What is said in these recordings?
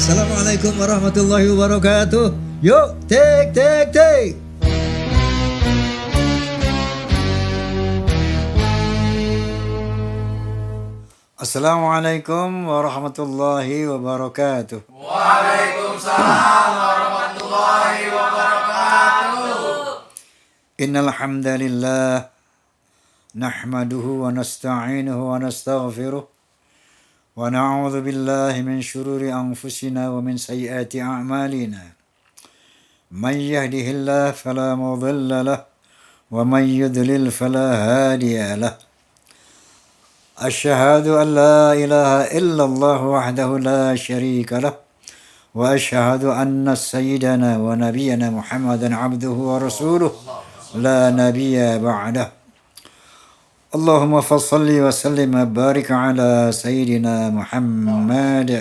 Assalamualaikum warahmatullahi wabarakatuh. Yuk, take. Assalamualaikum warahmatullahi wabarakatuh. Waalaikumsalam warahmatullahi wabarakatuh. Innal hamdalillah nahmaduhu wa nasta'inuhu wa nastaghfiruh wa na'udzu billahi min shururi anfusina wa min sayyiati a'malina. Man yahdihillahu fala mudilla lahu wa man yudlil fala hadiya lahu. أشهد أن لا إله إلا الله وحده لا شريك له وأشهد أن سيدنا ونبينا محمدا عبده ورسوله لا نبي بعده. اللهم فصل وسلم وبارك على سيدنا محمد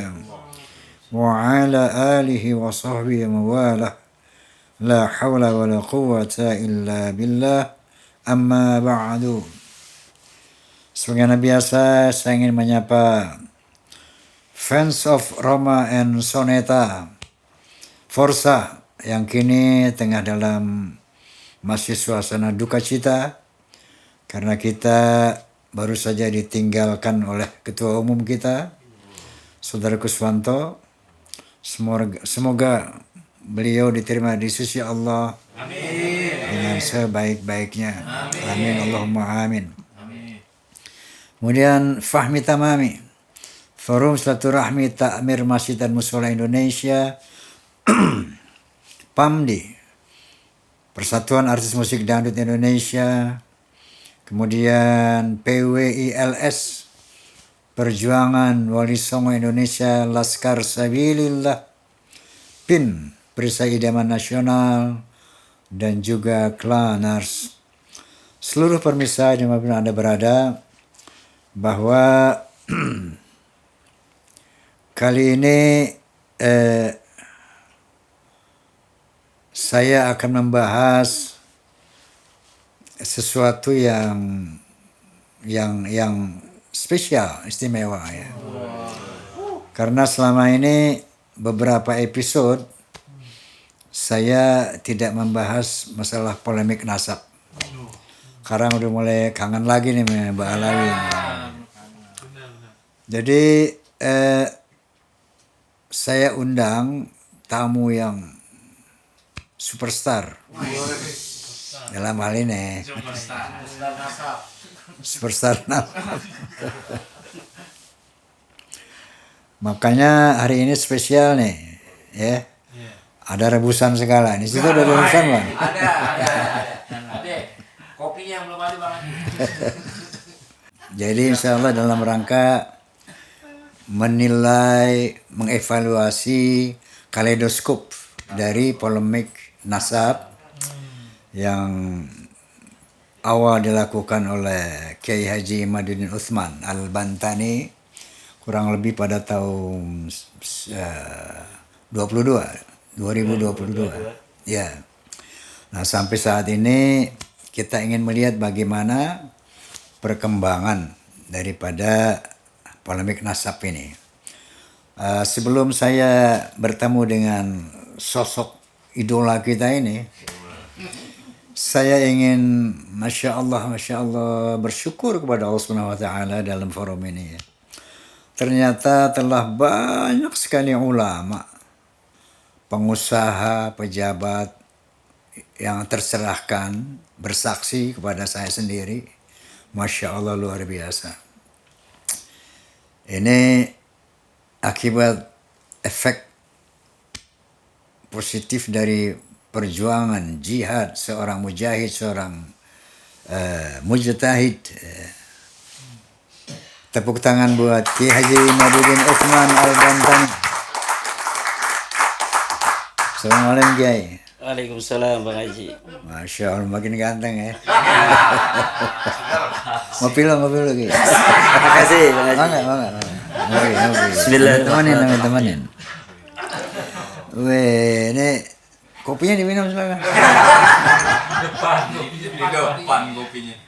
وعلى آله وصحبه ومواله لا حول ولا قوة إلا بالله أما بعد. Sebagaimana biasa, saya ingin menyapa fans of Roma and Soneta Forza yang kini tengah dalam masih suasana duka cita karena kita baru saja ditinggalkan oleh Ketua Umum kita, Saudara Kuswanto. Semoga beliau diterima di sisi Allah dengan sebaik-baiknya. Amin. Allahumma amin. Kemudian Fahmi Tamami, Forum Silaturahmi Takmir Masjid dan Mushola Indonesia, PAMDI, Persatuan Artis Musik Dangdut Indonesia, kemudian PWILS, Perjuangan Wali Songo Indonesia, Laskar Sabilillah, PIN, Perisai Idaman Nasional, dan juga Klanars. Seluruh pemirsa dimanapun Anda berada, bahwa kali ini saya akan membahas sesuatu yang spesial, istimewa ya. Karena selama ini beberapa episode saya tidak membahas masalah polemik nasab. Sekarang udah mulai kangen lagi nih Mbak Alawi. Jadi saya undang tamu yang superstar dalam hal ini. Superstar nasab. Makanya hari ini spesial nih, ya. Ada rebusan segala. Di situ ada rebusan Bang. Ada. Kopinya yang belum ada Bang. Jadi insya Allah dalam rangka menilai, mengevaluasi kaleidoskop dari polemik nasab yang awal dilakukan oleh Kiai Haji Imaduddin Utsman Al-Bantani kurang lebih pada tahun 2022. Ya. Nah, sampai saat ini kita ingin melihat bagaimana perkembangan daripada polemik nasab ini. Sebelum saya bertemu dengan sosok idola kita ini, saya ingin Masya Allah bersyukur kepada Allah Subhanahu wa Ta'ala dalam forum ini. Ternyata telah banyak sekali ulama, pengusaha, pejabat yang tercerahkan bersaksi kepada saya sendiri. Masya Allah luar biasa. Ini akibat efek positif dari perjuangan jihad seorang mujahid, seorang mujtahid. Tepuk tangan buat Kiai Haji Imaduddin Utsman Al-Bantani. Assalamualaikum Kiai. Waalaikumsalam Bang Haji. Masya Allah makin ganteng ya. Ngopi lagi. Terima kasih Bang Haji. Mangga. Ngopi. Bismillahirrahmanirrahim. Temenin. Weh, ini kopinya diminum silakan. Depan kopinya.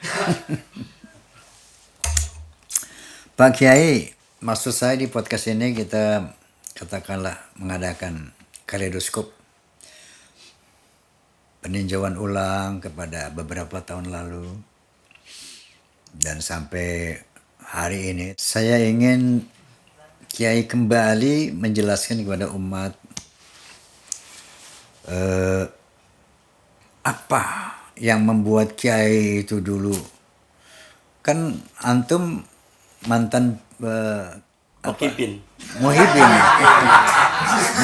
Pak Kiai, maksud saya di podcast ini kita katakanlah mengadakan kaleidoskop peninjauan ulang kepada beberapa tahun lalu dan sampai hari ini saya ingin Kiai kembali menjelaskan kepada umat apa yang membuat Kiai itu dulu, kan antum mantan Muhibin.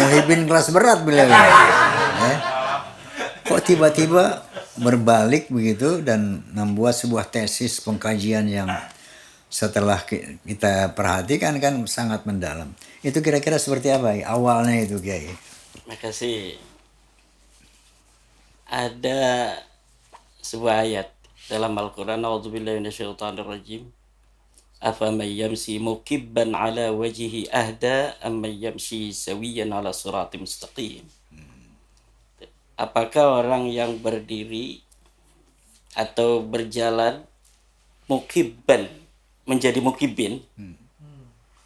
Muhibin kelas berat beliau ya. Kok tiba-tiba berbalik begitu dan membuat sebuah tesis pengkajian yang setelah kita perhatikan kan sangat mendalam. Itu kira-kira seperti apa awalnya itu Kiai? Makasih. Ada sebuah ayat dalam Al-Quran, A'udzubillahi minasyaitonirrajim. Afaman yamsi mukibban ala wajhihi ahda amman yamshi sawiyan ala siratim mustaqim. Apakah orang yang berdiri atau berjalan mukibban menjadi mukibin?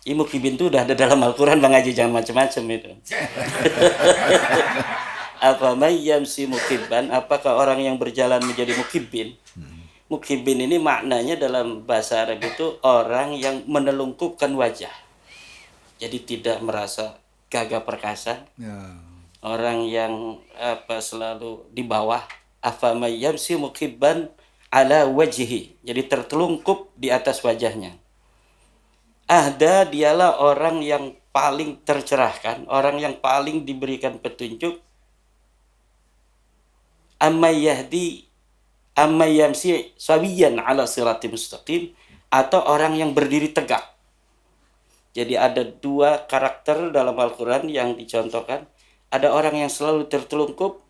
Ini mukibin itu udah ada dalam Al-Quran, Bang Haji, jangan macam-macam itu. Afaman yamsi mukibban, apakah orang yang berjalan menjadi mukibin? Mukibin ini maknanya dalam bahasa Arab itu orang yang menelungkupkan wajah. Jadi tidak merasa gagah perkasa. Ya. Orang yang selalu di bawah. Afaman yamsi mukibban ala wajhi. Jadi tertelungkup di atas wajahnya. Ahda, dialah orang yang paling tercerahkan, orang yang paling diberikan petunjuk. Amma yamsi sawiyan ala siratim mustaqim, atau orang yang berdiri tegak. Jadi ada dua karakter dalam Al-Quran yang dicontohkan. Ada orang yang selalu tertelungkup,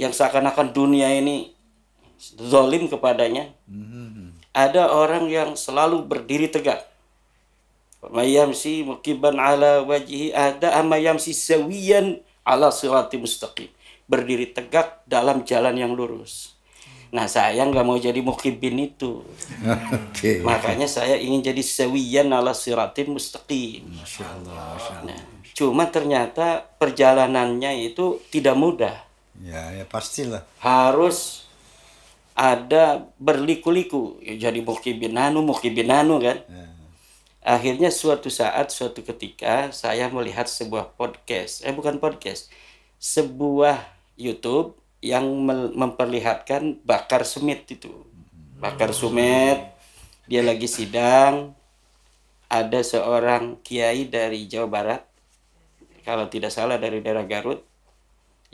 yang seakan-akan dunia ini zalim kepadanya. Ada orang yang selalu berdiri tegak. Mayamsi mukibban ala wajhi ada amayamsi sawiyan ala siratim mustaqim. Berdiri tegak dalam jalan yang lurus. Nah, saya nggak mau jadi mukibin itu. Oke. Makanya saya ingin jadi sawiyan ala siratim mustaqim. Masya Allah. Nah, cuma ternyata perjalanannya itu tidak mudah. Ya pastilah. Harus ada berliku-liku. Ya, jadi mukibin anu kan. Ya. Akhirnya suatu ketika saya melihat sebuah podcast. Bukan podcast. Sebuah YouTube yang memperlihatkan bakar semit itu. Bakar sumet, dia lagi sidang, ada seorang kiai dari Jawa Barat, kalau tidak salah dari daerah Garut,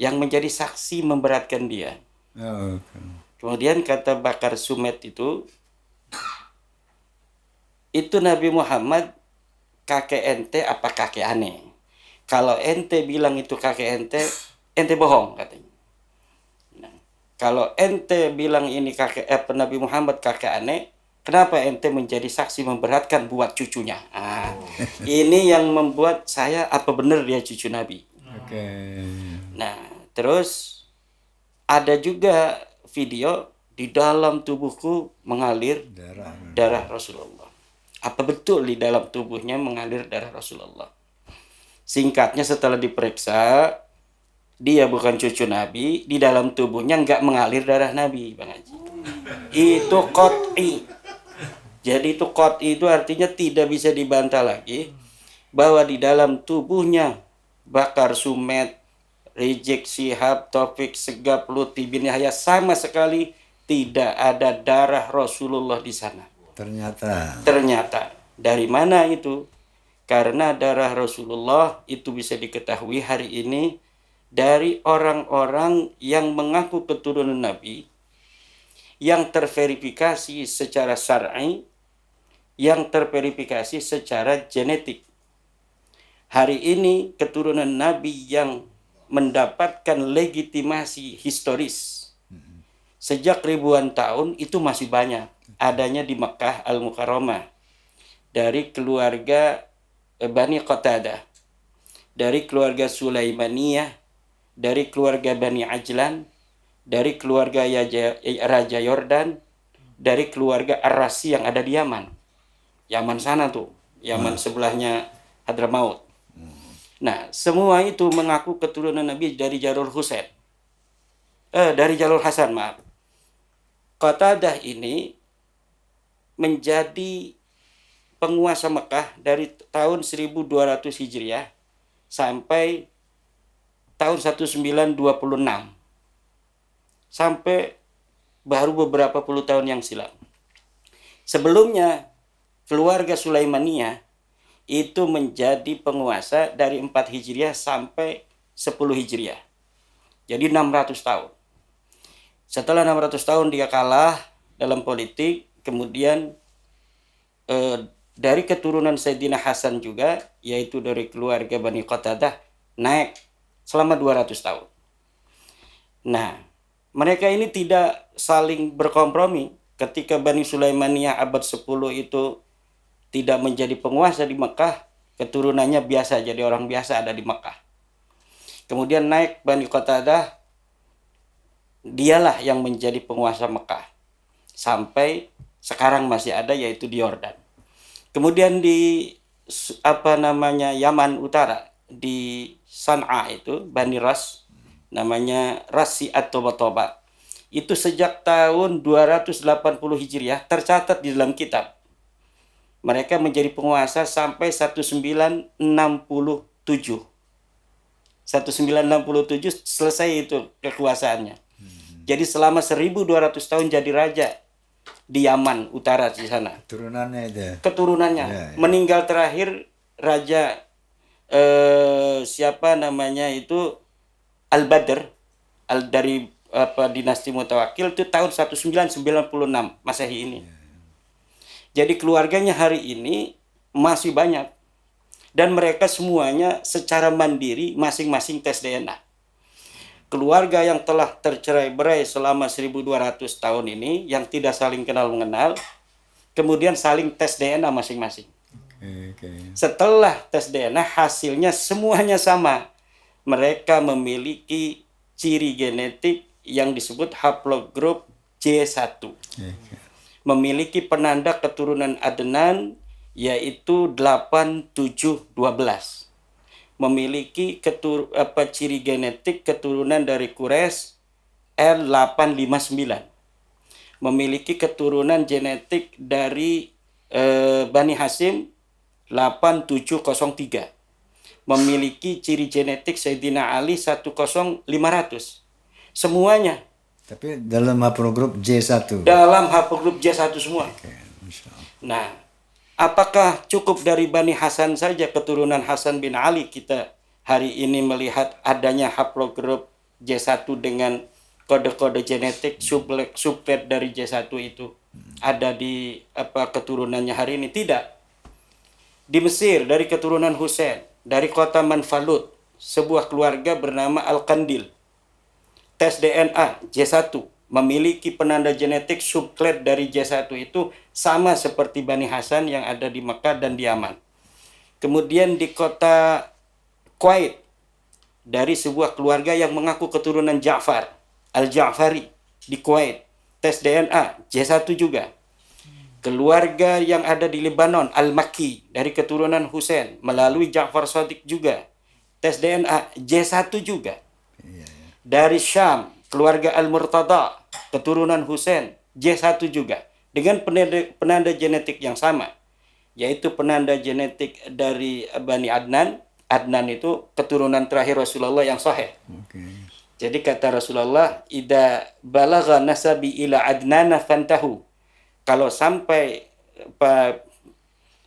yang menjadi saksi memberatkan dia. Oh, okay. Kemudian kata bakar sumet itu Nabi Muhammad kakek ente apa kakek aneh? Kalau ente bilang itu kakek ente bohong katanya. Nah, kalau ente bilang ini kakek Nabi Muhammad kakek aneh, kenapa ente menjadi saksi memberatkan buat cucunya? Ini yang membuat saya apa benar dia cucu Nabi. Oke. Nah, terus ada juga video di dalam tubuhku mengalir darah Rasulullah. Apa betul di dalam tubuhnya mengalir darah Rasulullah? Singkatnya setelah diperiksa, dia bukan cucu Nabi, di dalam tubuhnya nggak mengalir darah Nabi, Bang Haji. Itu qot'i. Jadi itu qot'i itu artinya tidak bisa dibantah lagi bahwa di dalam tubuhnya Bakar Sumet, Rizik Syihab, Taufik Segaf, Lutfi bin Yahya sama sekali tidak ada darah Rasulullah di sana. Ternyata dari mana itu? Karena darah Rasulullah itu bisa diketahui hari ini dari orang-orang yang mengaku keturunan Nabi, yang terverifikasi secara syar'i, yang terverifikasi secara genetik. Hari ini keturunan Nabi yang mendapatkan legitimasi historis sejak ribuan tahun itu masih banyak. Adanya di Mekah Al-Mukarramah, dari keluarga Bani Qatadah, dari keluarga Sulaimaniyah, dari keluarga Bani Ajlan, dari keluarga Raja Yordan, dari keluarga Ar-Rasi yang ada di Yaman. Yaman sana tuh, Yaman sebelahnya Hadramaut. Nah, semua itu mengaku keturunan Nabi dari jalur Husain. Dari jalur Hasan, maaf. Qatadah ini menjadi penguasa Mekah dari tahun 1200 Hijriah sampai tahun 1926. Sampai baru beberapa puluh tahun yang silam. Sebelumnya, keluarga Sulaimaniyah itu menjadi penguasa dari 4 Hijriah sampai 10 Hijriah. Jadi 600 tahun. Setelah 600 tahun dia kalah dalam politik, kemudian dari keturunan Sayyidina Hasan juga, yaitu dari keluarga Bani Qatadah, naik selama 200 tahun. Nah, mereka ini tidak saling berkompromi. Ketika Bani Sulaimaniyah abad 10 itu tidak menjadi penguasa di Mekah, keturunannya biasa, jadi orang biasa ada di Mekah. Kemudian naik Bani Qatadah, dialah yang menjadi penguasa Mekah. Sampai sekarang masih ada, yaitu di Yordan. Kemudian di Yaman Utara, di San'a itu Bani Ras, namanya Rasi At-Toba. Itu sejak tahun 280 Hijriah tercatat di dalam kitab. Mereka menjadi penguasa sampai 1967. 1967 selesai itu kekuasaannya. Jadi selama 1200 tahun jadi raja di Yaman Utara di sana. Turunannya itu. Keturunannya. Ya. Meninggal terakhir raja siapa namanya itu Al-Badr dari dinasti Mutawakkil itu tahun 1996 Masehi ini. Jadi keluarganya hari ini masih banyak. Dan mereka semuanya secara mandiri masing-masing tes DNA. Keluarga yang telah tercerai-berai selama 1200 tahun ini, yang tidak saling kenal-mengenal, kemudian saling tes DNA masing-masing. Setelah tes DNA, hasilnya semuanya sama. Mereka memiliki ciri genetik yang disebut haplogroup J1. Memiliki penanda keturunan Adnan, yaitu 8712. Memiliki ciri genetik keturunan dari Quraisy L859. Memiliki keturunan genetik dari Bani Hasyim 8703. Memiliki ciri genetik Sayyidina Ali 10500. Semuanya. Tapi dalam haplogroup J1. Dalam haplogroup J1 semua. Masya Allah. Nah, apakah cukup dari Bani Hasan saja, keturunan Hasan bin Ali, kita hari ini melihat adanya haplogroup J1 dengan kode-kode genetik sublet dari J1 itu ada di keturunannya hari ini? Tidak. Di Mesir dari keturunan Husain, dari kota Manfalut, sebuah keluarga bernama Al-Qandil. Tes DNA J1 memiliki penanda genetik subklat dari J1 itu sama seperti Bani Hasan yang ada di Mekah dan di Yaman. Kemudian di kota Kuwait, dari sebuah keluarga yang mengaku keturunan Ja'far, Al-Ja'fari di Kuwait, tes DNA J1 juga. Keluarga yang ada di Lebanon, Al-Makki, dari keturunan Husain melalui Ja'far Shadiq juga, tes DNA J1 juga. Dari Syam, keluarga Al-Murtada, keturunan Husain, J1 juga. Dengan penanda genetik yang sama, yaitu penanda genetik dari Bani Adnan. Adnan itu keturunan terakhir Rasulullah yang sahih. Jadi kata Rasulullah, "Idza balagha nasabi ila Adnan fantahu." Kalau sampai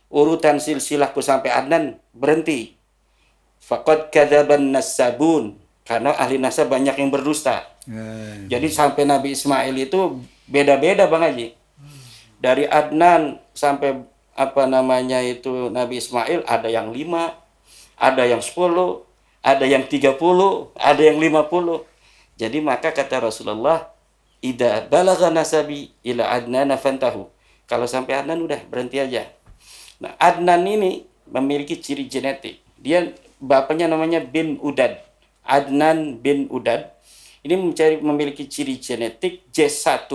urutan silsilahku sampai Adnan, berhenti. Faqad kadzaban nasabun. Karena ahli nasab banyak yang berdusta. Jadi sampai Nabi Ismail itu beda-beda Bang Haji. Dari Adnan sampai Nabi Ismail ada yang 5, ada yang 10, ada yang 30, ada yang 50. Jadi maka kata Rasulullah, "Idza balagha nasabi ila Adnan fantahu." Kalau sampai Adnan udah berhenti aja. Nah, Adnan ini memiliki ciri genetik. Dia bapaknya namanya bin Udad. Adnan bin Udad ini memiliki ciri genetik J1,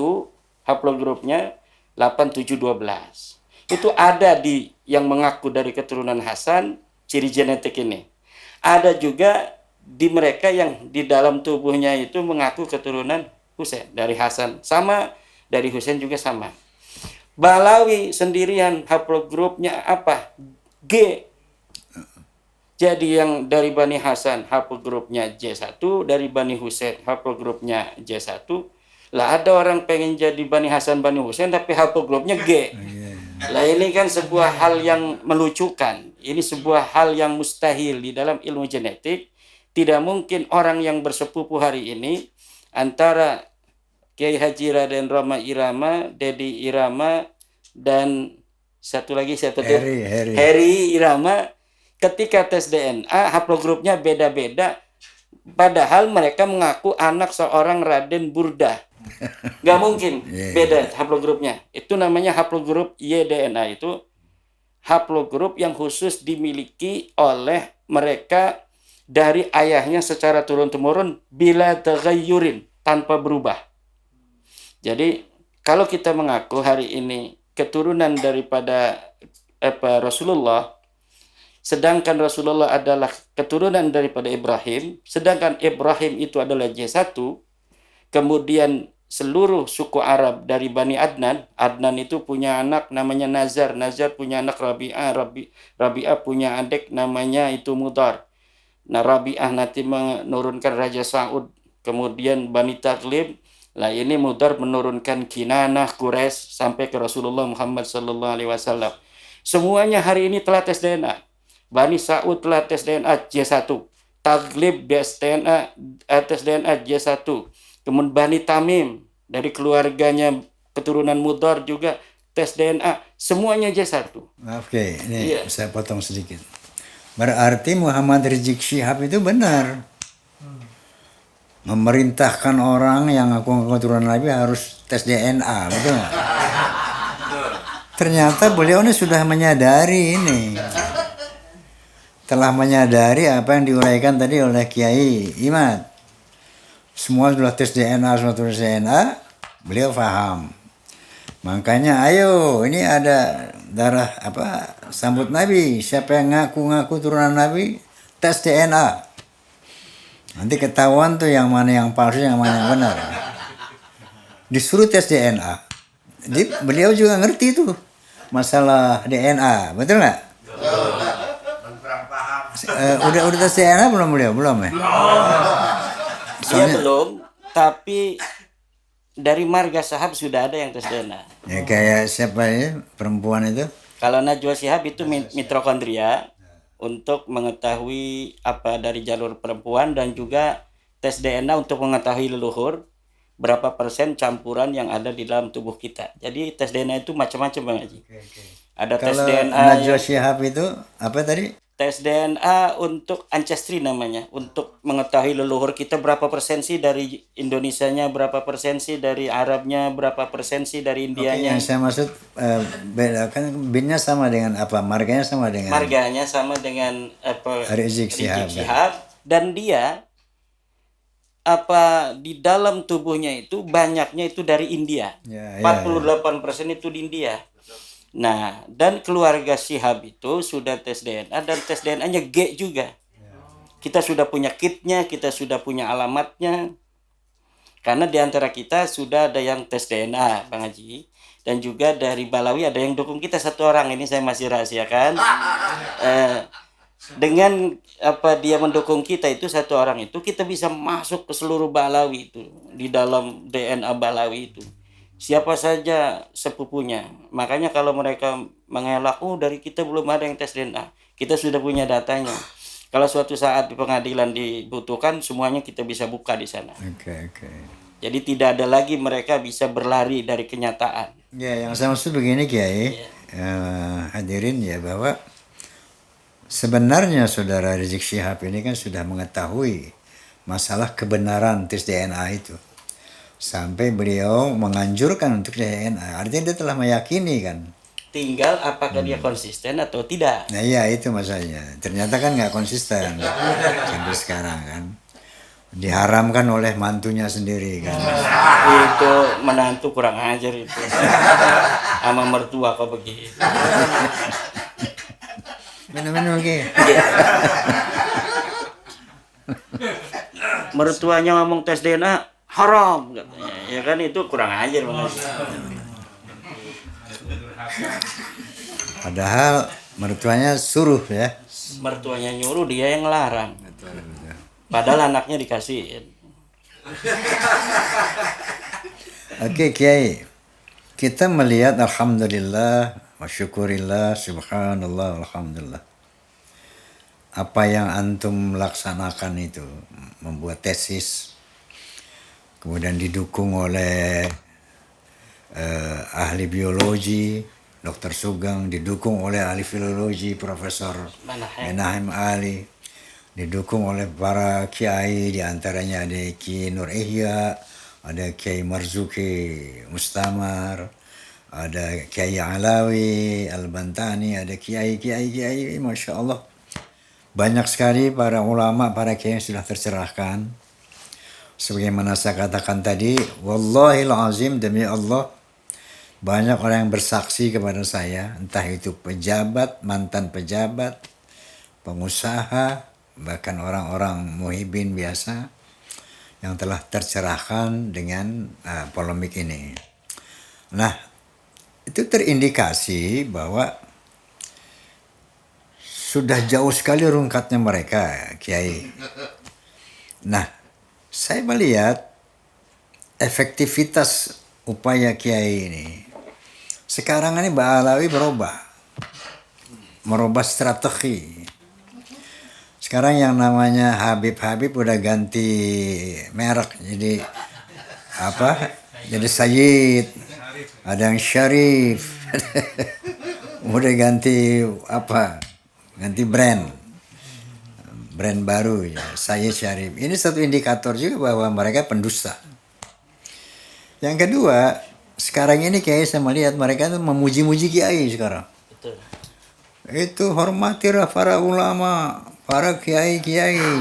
haplogrupnya 8712. Itu ada di yang mengaku dari keturunan Hasan, ciri genetik ini. Ada juga di mereka yang di dalam tubuhnya itu mengaku keturunan Husain dari Hasan, sama dari Husain juga sama. Balawi sendirian haplogrupnya apa? G. Jadi yang dari Bani Hasan haplogrupnya J1, dari Bani Husain haplogrupnya J1. Lah ada orang pengen jadi Bani Hasan Bani Husain tapi haplogrupnya G. Lah ini kan sebuah hal yang melucukan. Ini sebuah hal yang mustahil di dalam ilmu genetik. Tidak mungkin orang yang bersepupu hari ini antara Kiai Haji Raden Roma Irama, Dedi Irama, dan satu lagi siapa tuh? Heri Irama. Ketika tes DNA, haplogrupnya beda-beda. Padahal mereka mengaku anak seorang Raden Burdah. Gak mungkin beda haplogrupnya. Itu namanya haplogrup Y-DNA. Itu haplogrup yang khusus dimiliki oleh mereka dari ayahnya secara turun-temurun bila taghayyurin, tanpa berubah. Jadi kalau kita mengaku hari ini keturunan daripada Rasulullah, sedangkan Rasulullah adalah keturunan daripada Ibrahim, sedangkan Ibrahim itu adalah J1, kemudian seluruh suku Arab dari Bani Adnan, Adnan itu punya anak namanya Nazar, Nazar punya anak Rabi'ah, Rabi'ah punya adik namanya itu Mudar. Nah, Rabi'ah nanti menurunkan Raja Sa'ud, kemudian Bani Taghlib, lah ini Mudar menurunkan Kinanah, Quraisy sampai ke Rasulullah Muhammad SAW. Semuanya hari ini telah tes DNA. Bani Sa'ud telah tes DNA J1, Taghlib tes DNA J1, kemudian Bani Tamim dari keluarganya keturunan Mudar juga tes DNA, semuanya J1. Oke, ini saya potong sedikit. Berarti Muhammad Rizik Syihab itu benar memerintahkan orang yang ngaku keturunan Nabi harus tes DNA, betul nggak? Ternyata beliau ini sudah menyadari ini. Telah menyadari apa yang diuraikan tadi oleh Kiai Imad. Semua sudah tes DNA, semua tes DNA, beliau paham. Makanya ayo, ini ada darah sambut Nabi. Siapa yang ngaku-ngaku turunan Nabi, tes DNA. Nanti ketahuan tuh yang mana yang palsu, yang mana yang benar. Disuruh tes DNA. Jadi beliau juga ngerti tuh masalah DNA, betul nggak? Udah tes DNA belum beliau? Belum ya? Dia belum, tapi dari marga Shihab sudah ada yang tes DNA. Ya kayak siapa ya perempuan itu? Kalau Najwa Shihab itu mitokondria untuk mengetahui apa dari jalur perempuan, dan juga tes DNA untuk mengetahui leluhur berapa persen campuran yang ada di dalam tubuh kita. Jadi tes DNA itu macam-macam Bang Haji. Ada tes DNA. Najwa Shihab itu apa tadi? Tes DNA untuk ancestry namanya, untuk mengetahui leluhur kita berapa persen sih dari Indonesianya, berapa persen sih dari Arabnya, berapa persen sih dari Indianya. Yang saya maksud beda kan, binnya sama dengan apa? Marganya sama dengan Rizik Syihab. Dan dia di dalam tubuhnya itu banyaknya itu dari India. 48% itu di India. Nah, dan keluarga Syihab itu sudah tes DNA, dan tes DNA-nya G juga. Kita sudah punya kitnya, kita sudah punya alamatnya. Karena di antara kita sudah ada yang tes DNA, Bang Haji. Dan juga dari Balawi ada yang dukung kita satu orang, ini saya masih rahasiakan. Dengan dia mendukung kita itu satu orang itu, kita bisa masuk ke seluruh Balawi itu, di dalam DNA Balawi itu. Siapa saja sepupunya. Makanya kalau mereka mengelak, dari kita belum ada yang tes DNA, kita sudah punya datanya. Kalau suatu saat di pengadilan dibutuhkan, semuanya kita bisa buka di sana. Oke. Jadi tidak ada lagi mereka bisa berlari dari kenyataan. Ya, yang saya maksud begini Kiai, hadirin ya, bahwa sebenarnya saudara Rizik Syihab ini kan sudah mengetahui masalah kebenaran tes DNA itu. Sampai beliau menganjurkan untuk DNA. Artinya dia telah meyakini kan. Tinggal apakah dia konsisten atau tidak. Nah iya, itu masalahnya. Ternyata kan nggak konsisten sampai sekarang kan. Diharamkan oleh mantunya sendiri kan. Itu menantu kurang ajar itu. Sama mertua kok begitu. Minum Ki. Mertuanya ngomong tes DNA haram katanya. Ya kan itu kurang ajar banget. Padahal mertuanya suruh ya. Mertuanya nyuruh, dia yang ngelarang. Padahal anaknya dikasihin. Oke Kiai, kita melihat alhamdulillah, wasyukurillah, subhanallah, alhamdulillah. Apa yang antum laksanakan itu, membuat tesis, kemudian didukung oleh ahli biologi, Dr. Sugeng, didukung oleh ahli filologi, Profesor Menahem Ali, didukung oleh para kiai, diantaranya ada Ki Nur Ihya, ada Kiai Marzuki Mustamar, ada Kiai Alawi Al-Bantani, ada kiai, Masya Allah. Banyak sekali para ulama, para kiai yang sudah tercerahkan. Sebagaimana saya katakan tadi, wallahil azim, demi Allah, banyak orang yang bersaksi kepada saya, entah itu pejabat, mantan pejabat, pengusaha, bahkan orang-orang muhibin biasa yang telah tercerahkan dengan polemik ini. Nah, itu terindikasi bahwa sudah jauh sekali rungkatnya mereka, Kiai. Nah, saya melihat efektivitas upaya Kiai ini. Sekarang ini Mbak Alawi merubah strategi. Sekarang yang namanya Habib udah ganti merek, jadi apa? Jadi Sayyid, ada yang Syarif, udah ganti apa? Ganti brand baru ya, Sayyid Syarif. Ini satu indikator juga bahwa mereka pendusta. Yang kedua, sekarang ini Kiai saya melihat mereka itu memuji-muji Kiai sekarang. Betul. Itu hormatilah para ulama, para kiai,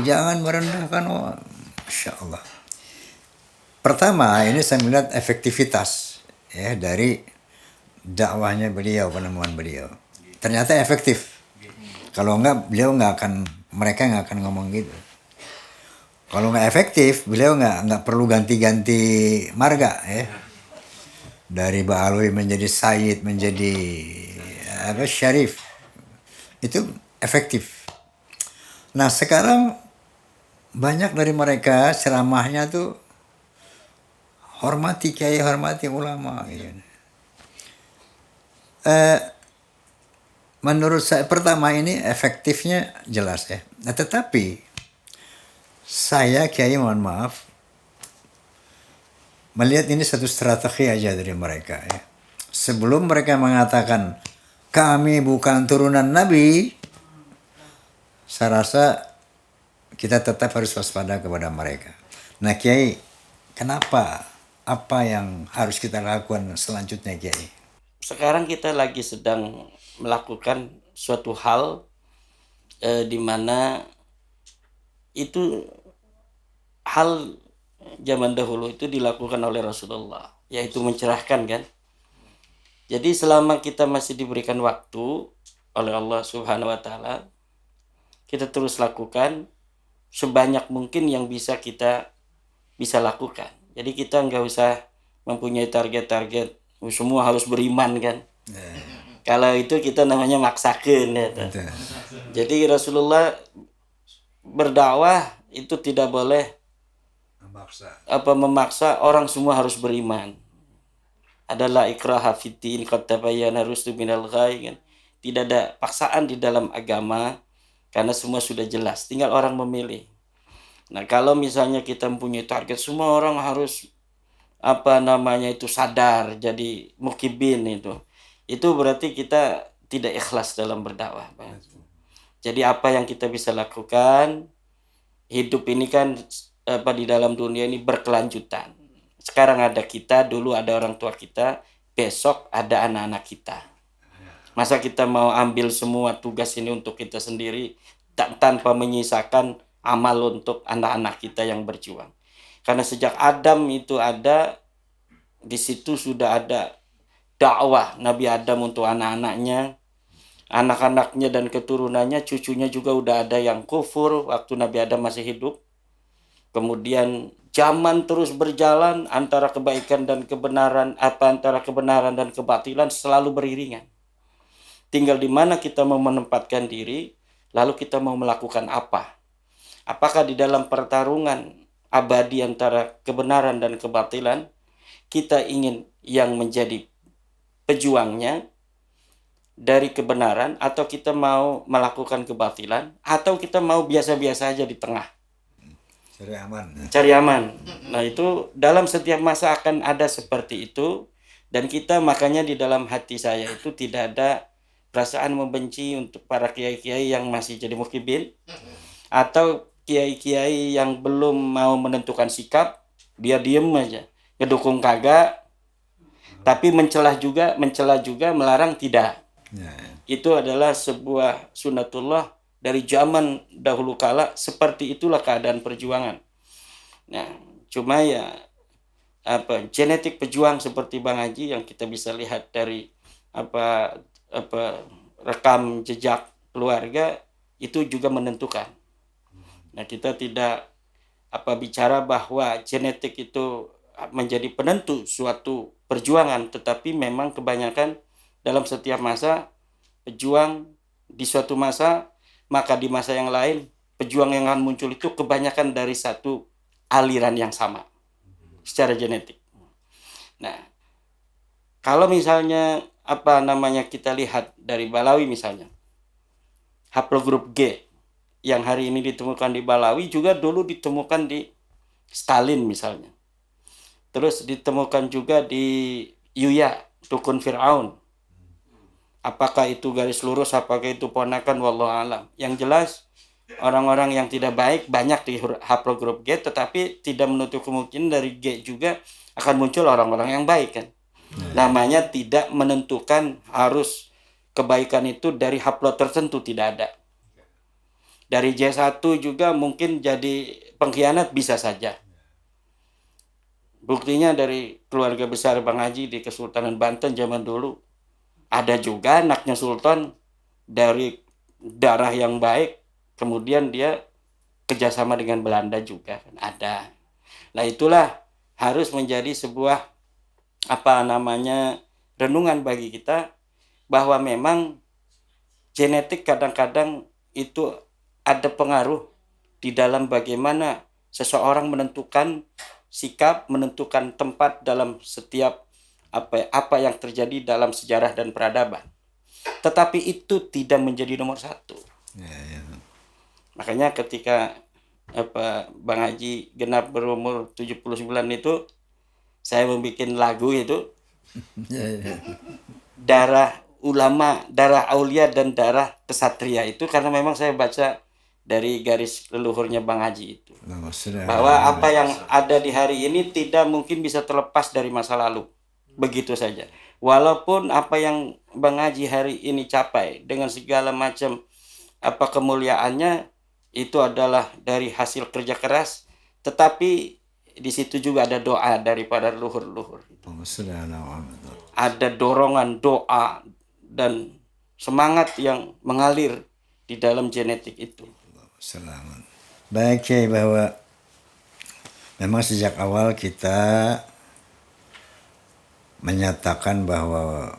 jangan merendahkan orang. Masya Allah. Pertama, ini saya melihat efektivitas ya dari dakwahnya beliau, penemuan beliau. Ternyata efektif. Kalau enggak, mereka nggak akan ngomong gitu. Kalau nggak efektif, beliau nggak perlu ganti-ganti marga ya. Dari Ba'alwi menjadi Sayyid, menjadi Syarif. Itu efektif. Nah sekarang banyak dari mereka ceramahnya tuh hormati kiai, hormati ulama. Gitu. Menurut saya pertama ini efektifnya jelas ya. Nah tetapi saya Kiai mohon maaf melihat ini satu strategi aja dari mereka ya. Sebelum mereka mengatakan kami bukan turunan Nabi, saya rasa kita tetap harus waspada kepada mereka. Nah Kiai, kenapa? Apa yang harus kita lakukan selanjutnya Kiai? Sekarang kita lagi sedang melakukan suatu hal di mana itu hal zaman dahulu itu dilakukan oleh Rasulullah, yaitu mencerahkan kan. Jadi selama kita masih diberikan waktu oleh Allah Subhanahu wa taala, kita terus lakukan sebanyak mungkin yang bisa kita bisa lakukan. Jadi kita nggak usah mempunyai target-target semua harus beriman kan. Kalau itu kita namanya maksakan ya. Jadi Rasulullah berdakwah itu tidak boleh memaksa orang semua harus beriman. Adalah ikraha fiddin qad tabayyana rusdu minal ghayy kan. Tidak ada paksaan di dalam agama karena semua sudah jelas, tinggal orang memilih. Nah, kalau misalnya kita mempunyai target semua orang harus sadar jadi mukibin itu berarti kita tidak ikhlas dalam berdakwah. Jadi apa yang kita bisa lakukan, hidup ini kan di dalam dunia ini berkelanjutan. Sekarang ada kita, dulu ada orang tua kita, besok ada anak-anak kita. Masa kita mau ambil semua tugas ini untuk kita sendiri tanpa menyisakan amal untuk anak-anak kita yang berjuang. Karena sejak Adam itu ada, di situ sudah ada dakwah Nabi Adam untuk anak-anaknya. anak-anaknya dan keturunannya, cucunya juga udah ada yang kufur waktu Nabi Adam masih hidup. Kemudian zaman terus berjalan antara kebaikan dan kebenaran, antara kebenaran dan kebatilan selalu beriringan. Tinggal di mana kita mau menempatkan diri, lalu kita mau melakukan apa. Apakah di dalam pertarungan abadi antara kebenaran dan kebatilan, kita ingin yang menjadi pejuangnya dari kebenaran, atau kita mau melakukan kebatilan, atau kita mau biasa-biasa aja di tengah. Cari aman. Nah, itu dalam setiap masa akan ada seperti itu. Dan kita makanya di dalam hati saya itu tidak ada perasaan membenci untuk para kiai-kiai yang masih jadi muhibin, atau kiai-kiai yang belum mau menentukan sikap, dia diem aja, ngedukung kagak, tapi mencela juga, melarang tidak. Itu adalah sebuah sunatullah dari zaman dahulu kala. Seperti itulah keadaan perjuangan. Nah, cuma ya genetik pejuang seperti Bang Haji yang kita bisa lihat dari rekam jejak keluarga itu juga menentukan. Nah, kita tidak bicara bahwa genetik itu menjadi penentu suatu perjuangan, tetapi memang kebanyakan dalam setiap masa pejuang di suatu masa, maka di masa yang lain pejuang yang akan muncul itu kebanyakan dari satu aliran yang sama secara genetik. Nah, kalau misalnya kita lihat dari Balawi misalnya, haplogrup G yang hari ini ditemukan di Balawi juga dulu ditemukan di Stalin misalnya. Terus ditemukan juga di Yuya, dukun Fir'aun. Apakah itu garis lurus, apakah itu ponakan, wallahu alam. Yang jelas orang-orang yang tidak baik banyak di haplogrup G, tetapi tidak menutup kemungkinan dari G juga akan muncul orang-orang yang baik kan. Namanya tidak menentukan harus kebaikan itu dari haplot tertentu, tidak ada. Dari J1 juga mungkin jadi pengkhianat bisa saja. Buktinya dari keluarga besar Bang Haji di Kesultanan Banten zaman dulu, ada juga anaknya sultan dari darah yang baik, kemudian dia kerjasama dengan Belanda juga kan ada. Nah, itulah harus menjadi sebuah renungan bagi kita, bahwa memang genetik kadang-kadang itu ada pengaruh di dalam bagaimana seseorang menentukan sikap, menentukan tempat dalam setiap apa yang terjadi dalam sejarah dan peradaban. Tetapi itu tidak menjadi nomor satu. Makanya ketika Bang Haji genap berumur 79 itu, saya membuat lagu itu darah ulama, darah aulia, dan darah kesatria itu karena memang saya baca dari garis leluhurnya Bang Haji itu, bahwa apa yang ada di hari ini tidak mungkin bisa terlepas dari masa lalu begitu saja. Walaupun apa yang Bang Haji hari ini capai dengan segala macam kemuliaannya itu adalah dari hasil kerja keras, tetapi di situ juga ada doa daripada leluhur-leluhur. Ada dorongan doa dan semangat yang mengalir di dalam genetik itu. Selamat. Baik, Kiai, bahwa memang sejak awal kita menyatakan bahwa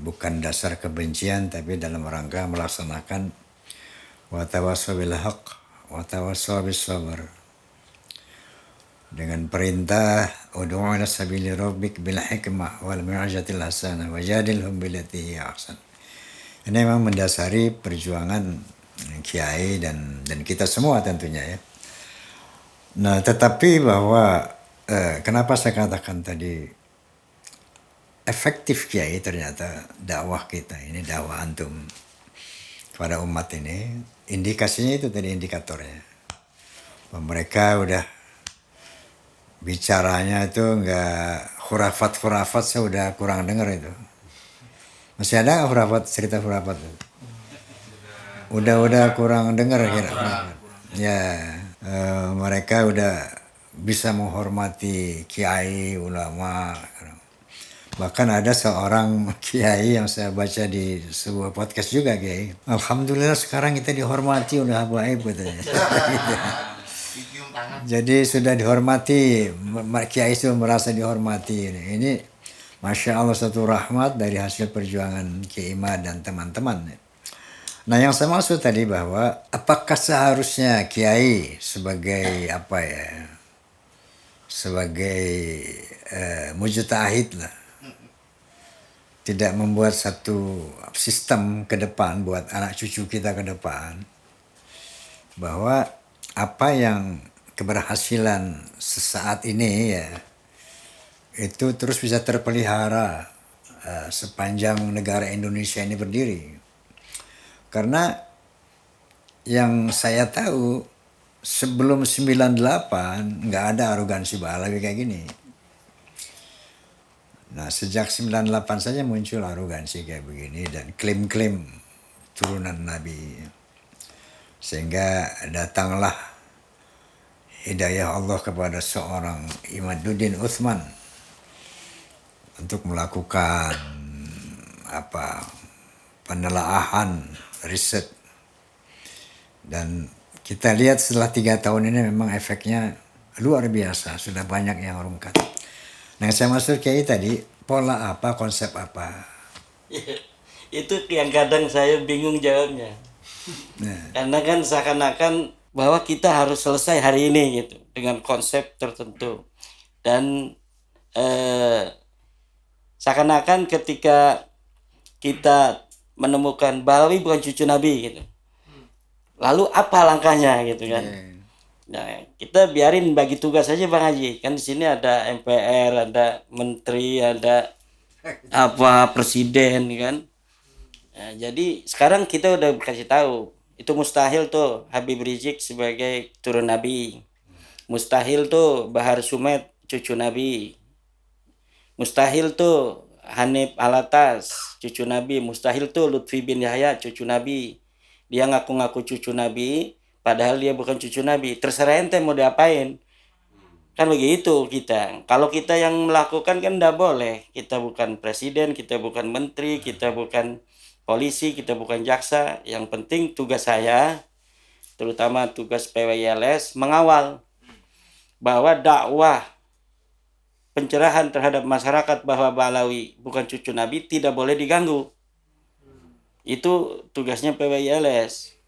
bukan dasar kebencian, tapi dalam rangka melaksanakan wa tawassaw bil haqq wa tawassaw bis sabr. Dengan perintah ud'u ila sabili rabbik bil hikmah wal mau'izatil hasanah wajadilhum billati hiya ahsan. Ini memang mendasari perjuangan kiai dan kita semua tentunya ya. Nah, tetapi bahwa kenapa saya katakan tadi efektif kiai, ternyata dakwah kita ini, dakwah antum kepada umat ini, indikasinya itu tadi, indikatornya. Mereka udah bicaranya itu enggak khurafat, saya udah kurang dengar itu. Masih ada khurafat, cerita khurafat itu? Udah kurang dengar kira-kira. Ya, mereka udah bisa menghormati kiai, ulama. Bahkan ada seorang kiai yang saya baca di sebuah podcast juga, kiai. Alhamdulillah sekarang kita dihormati udah baik katanya. Cium tangan. Jadi sudah dihormati, kiai itu merasa dihormati. Ini Masya Allah satu rahmat dari hasil perjuangan Kiai Imad dan teman-teman. Nah yang saya maksud tadi bahwa apakah seharusnya kiai sebagai apa ya, sebagai mujtahid lah, tidak membuat satu sistem ke depan buat anak cucu kita ke depan, bahwa apa yang keberhasilan sesaat ini ya itu terus bisa terpelihara sepanjang negara Indonesia ini berdiri. Karena yang saya tahu sebelum 98 nggak ada arogansi Balawi kayak gini. Nah sejak 98 saja muncul arogansi kayak begini dan klaim-klaim turunan Nabi. Sehingga datanglah hidayah Allah kepada seorang Imaduddin Utsman untuk melakukan penelaahan riset. Dan kita lihat setelah 3 tahun ini memang efeknya luar biasa, sudah banyak yang rungkat. Nah saya maksud kiai tadi, pola apa, konsep apa? Itu yang kadang saya bingung jawabnya. Karena kan seakan-akan bahwa kita harus selesai hari ini gitu dengan konsep tertentu. Dan seakan-akan ketika kita menemukan Balawi bukan cucu Nabi gitu, lalu apa langkahnya gitu kan? Nah, kita biarin bagi tugas aja Bang Haji. Kan di sini ada MPR, ada menteri, ada presiden kan. Nah, jadi sekarang kita udah kasih tahu, itu mustahil tuh Habib Rizik sebagai turun Nabi. Mustahil tuh Bahar Sumed cucu Nabi. Mustahil tuh Hanif Alatas cucu Nabi. Mustahil tuh Lutfi bin Yahya cucu Nabi. Dia ngaku-ngaku cucu Nabi, padahal dia bukan cucu Nabi. Terserah ente mau diapain. Kan begitu kita. Kalau kita yang melakukan kan tidak boleh. Kita bukan presiden, kita bukan menteri, kita bukan polisi, kita bukan jaksa. Yang penting tugas saya, terutama tugas PWILS, mengawal bahwa dakwah pencerahan terhadap masyarakat bahwa Balawi bukan cucu Nabi tidak boleh diganggu. Itu tugasnya PWILS.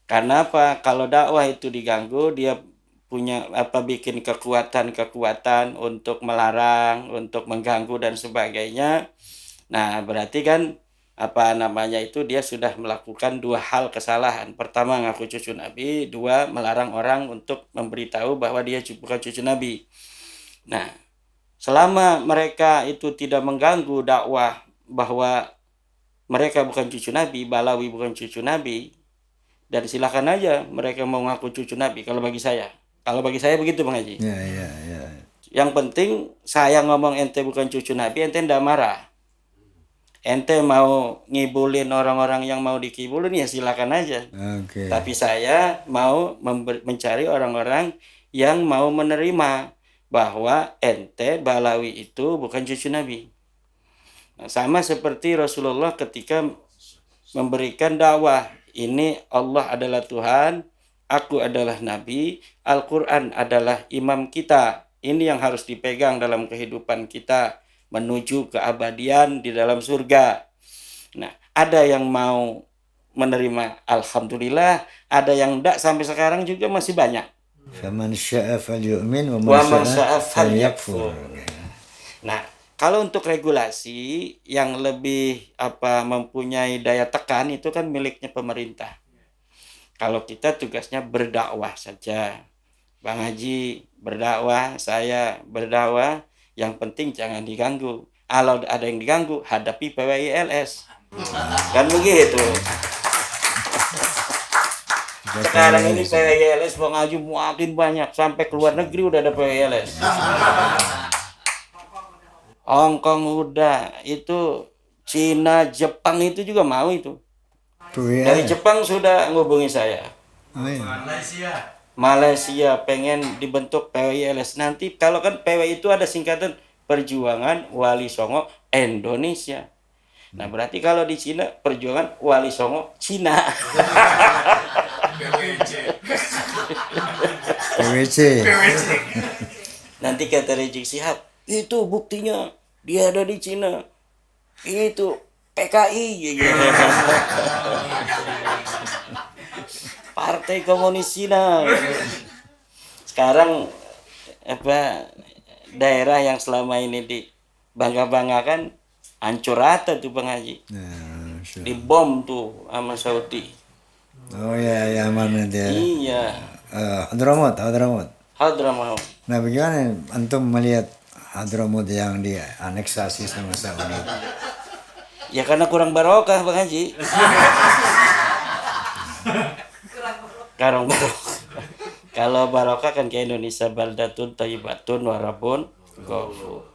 Karena apa? Kalau dakwah itu diganggu, dia punya bikin kekuatan untuk melarang, untuk mengganggu dan sebagainya. Nah, berarti kan dia sudah melakukan 2 hal kesalahan. Pertama, ngaku cucu Nabi, 2, melarang orang untuk memberitahu bahwa dia bukan cucu Nabi. Nah, selama mereka itu tidak mengganggu dakwah bahwa mereka bukan cucu Nabi, Balawi bukan cucu Nabi, dan silakan aja mereka mau ngaku cucu Nabi kalau bagi saya. Kalau bagi saya begitu Bang Haji. Ya. Yang penting saya ngomong ente bukan cucu Nabi, ente ndak marah. Ente mau ngibulin orang-orang yang mau dikibulin ya silakan aja. Okay. Tapi saya mau mencari orang-orang yang mau menerima bahwa ente Balawi itu bukan cucu Nabi. Nah, sama seperti Rasulullah ketika memberikan dakwah, ini Allah adalah Tuhan, aku adalah Nabi, Al-Quran adalah imam kita. Ini yang harus dipegang dalam kehidupan kita menuju keabadian di dalam surga. Nah, ada yang mau menerima, alhamdulillah, ada yang enggak, sampai sekarang juga masih banyak. Faman syaa falyu'min wa Wa man syaa falyakfur. falyakfur. Nah, kalau untuk regulasi yang lebih mempunyai daya tekan itu kan miliknya pemerintah. Kalau kita tugasnya berdakwah saja. Bang Haji berdakwah, saya berdakwah, yang penting jangan diganggu. Kalau ada yang diganggu, hadapi PWILS. Kan begitu. Sekarang ini PWILS Bang Haji makin banyak, sampai ke luar negeri udah ada PWILS. Hong Kong udah, itu Cina, Jepang itu juga mau itu. Dari Jepang sudah ngubungi saya. Malaysia pengen dibentuk PWILS. Nanti kalau kan PWI itu ada singkatan Perjuangan Wali Songo Indonesia. Nah, berarti kalau di Cina Perjuangan Wali Songo Cina. PWC. Nanti kata Rizik Syihab, itu buktinya dia ada di Cina. Itu PKI. Partai Komunis Cina. Sekarang daerah yang selama ini dibangga-banggakan hancur rata tuh Bang Haji. Nah, Dibom tuh sama Saudi. oh ya mana dia? Iya. Hadramaut. Hadramaut. Nah, bagaimana antum melihat Hadramaut yang dianeksasi sama Saudi? Ya karena kurang barokah Bang Haji. Kurang barokah. Kalau barokah kan ke Indonesia baldatun thayyibatun warabun ghafur.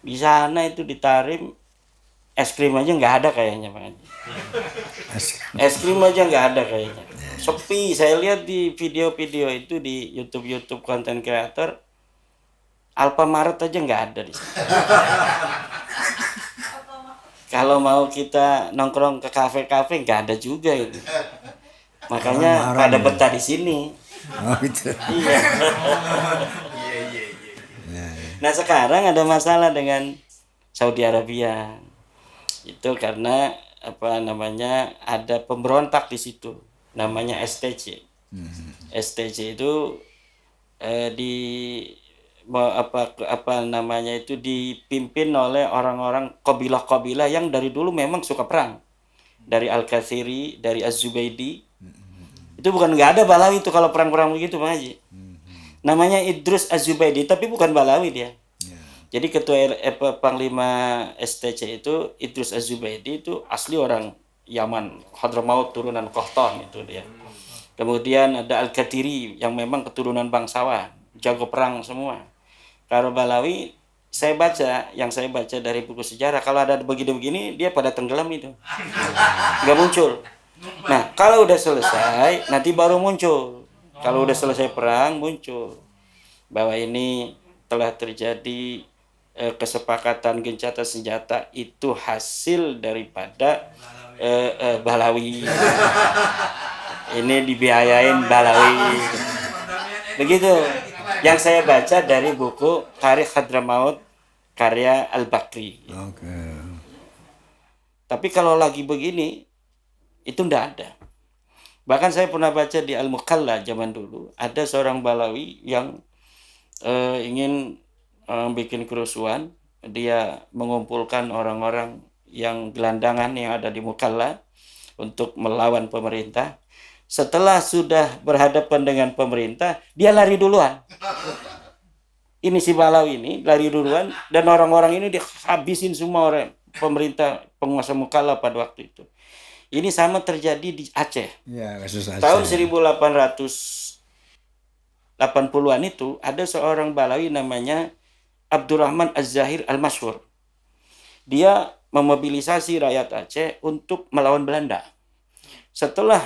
Di sana itu di Tarim es krim aja nggak ada kayaknya Bang Haji. Es krim aja nggak ada kayaknya. Sepi. Saya lihat di video-video itu di YouTube konten kreator, Alfamart aja nggak ada di sana. Kalau mau kita nongkrong ke kafe-kafe nggak ada juga itu. Makanya pada betah di sini. Oh gitu. Iya. Nah sekarang ada masalah dengan Saudi Arabia. Itu karena ada pemberontak di situ. Namanya STC. STC itu dipimpin oleh orang-orang kabilah-kabilah yang dari dulu memang suka perang. Dari Al-Kathiri, dari Az-Zubaydi. Itu bukan nggak ada Balawi itu kalau perang-perang begitu Bang Haji. Namanya Idrus Az-Zubaydi tapi bukan Balawi dia. Jadi ketua Panglima STC itu Idrus Az-Zubaydi itu asli orang Yaman, Hadramaut turunan Qahtan itu dia. Kemudian ada Al-Kathiri yang memang keturunan bangsawan, jago perang semua. Kalau Balawi yang saya baca dari buku sejarah, kalau ada begini-begini dia pada tenggelam itu. Nggak muncul. Nah, kalau udah selesai, nanti baru muncul. Kalau udah selesai perang, muncul. Bahwa ini telah terjadi kesepakatan gencatan senjata itu hasil daripada Balawi. Ini dibiayain Balawi. Begitu. Yang saya baca dari buku Tarikh Hadramaut karya Al-Bakri. Okay. Tapi kalau lagi begini, itu ndak ada. Bahkan saya pernah baca di Al-Muqalla zaman dulu, ada seorang Balawi yang ingin bikin kerusuhan. Dia mengumpulkan orang-orang yang gelandangan yang ada di Muqalla untuk melawan pemerintah. Setelah sudah berhadapan dengan pemerintah, dia lari duluan. Ini si Balawi ini lari duluan dan orang-orang ini dihabisin semua orang pemerintah penguasa Muqalla pada waktu itu. Ini sama terjadi di Aceh. Ya, kasus Aceh. Tahun 1880-an itu ada seorang Balawi namanya Abdurrahman Az-Zahir Al-Masyhur. Dia memobilisasi rakyat Aceh untuk melawan Belanda. Setelah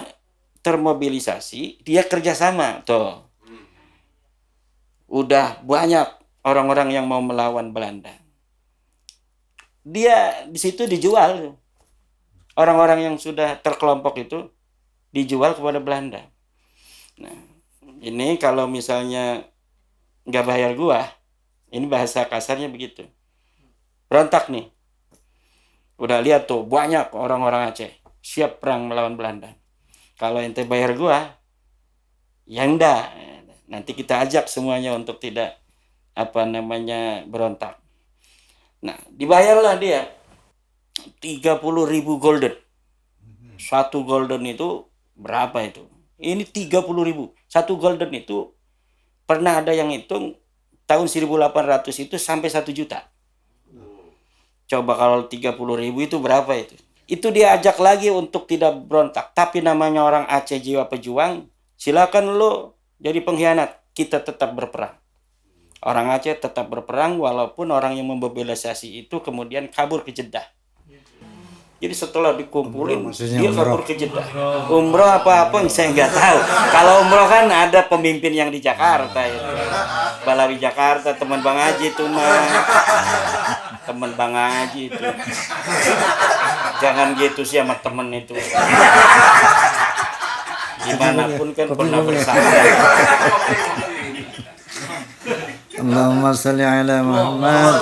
termobilisasi, dia kerjasama. Tuh. Udah banyak orang-orang yang mau melawan Belanda. Dia di situ dijual. Orang-orang yang sudah terkelompok itu dijual kepada Belanda. Nah, ini kalau misalnya nggak bayar gua, ini bahasa kasarnya begitu. Berontak nih. Udah lihat tuh banyak orang-orang Aceh siap perang melawan Belanda. Kalau ente bayar gua, ya enggak. Nanti kita ajak semuanya untuk tidak berontak. Nah, dibayarlah dia 30.000 golden. Satu golden itu berapa itu? Ini 30.000. Satu golden itu pernah ada yang hitung tahun 1800 itu sampai 1 juta. Coba kalau 30.000 itu berapa itu? Itu dia ajak lagi untuk tidak berontak. Tapi namanya orang Aceh jiwa pejuang, silakan lo jadi pengkhianat. Kita tetap berperang. Orang Aceh tetap berperang walaupun orang yang memobilisasi itu kemudian kabur ke Jeddah. Jadi setelah dikumpulin, maksudnya dia umroh. kabur ke Jeddah. Umroh apa-apa yang saya nggak tahu. Kalau umroh kan ada pemimpin yang di Jakarta itu. Balawi Jakarta, teman Bang Haji itu mah. Teman Bang Haji itu. Jangan gitu sih sama temen itu. Gimana pun kan pernah bersama. Allahumma sholli ala Muhammad.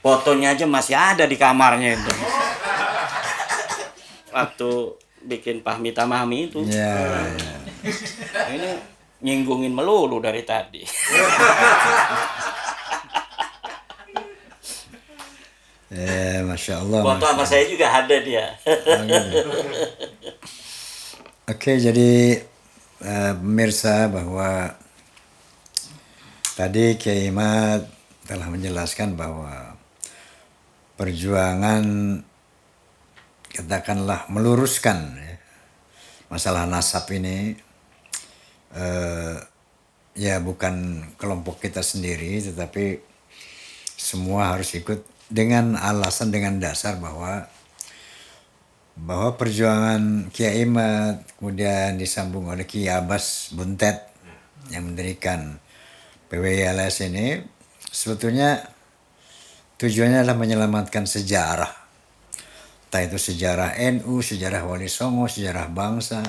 Fotonya aja masih ada di kamarnya itu. Waktu bikin Pahmi Tamami itu. Ya, Ini nyinggungin melulu dari tadi. Masya Allah. Foto sama saya juga ada dia. Oke, jadi pemirsa bahwa tadi Kiai Imad telah menjelaskan bahwa perjuangan katakanlah meluruskan ya, masalah nasab ini ya bukan kelompok kita sendiri, tetapi semua harus ikut dengan alasan, dengan dasar bahwa perjuangan Kiai Imad kemudian disambung oleh Kiai Abbas Buntet yang mendirikan PWILS ini sebetulnya tujuannya adalah menyelamatkan sejarah, entah itu sejarah NU, sejarah Wali Songo, sejarah bangsa,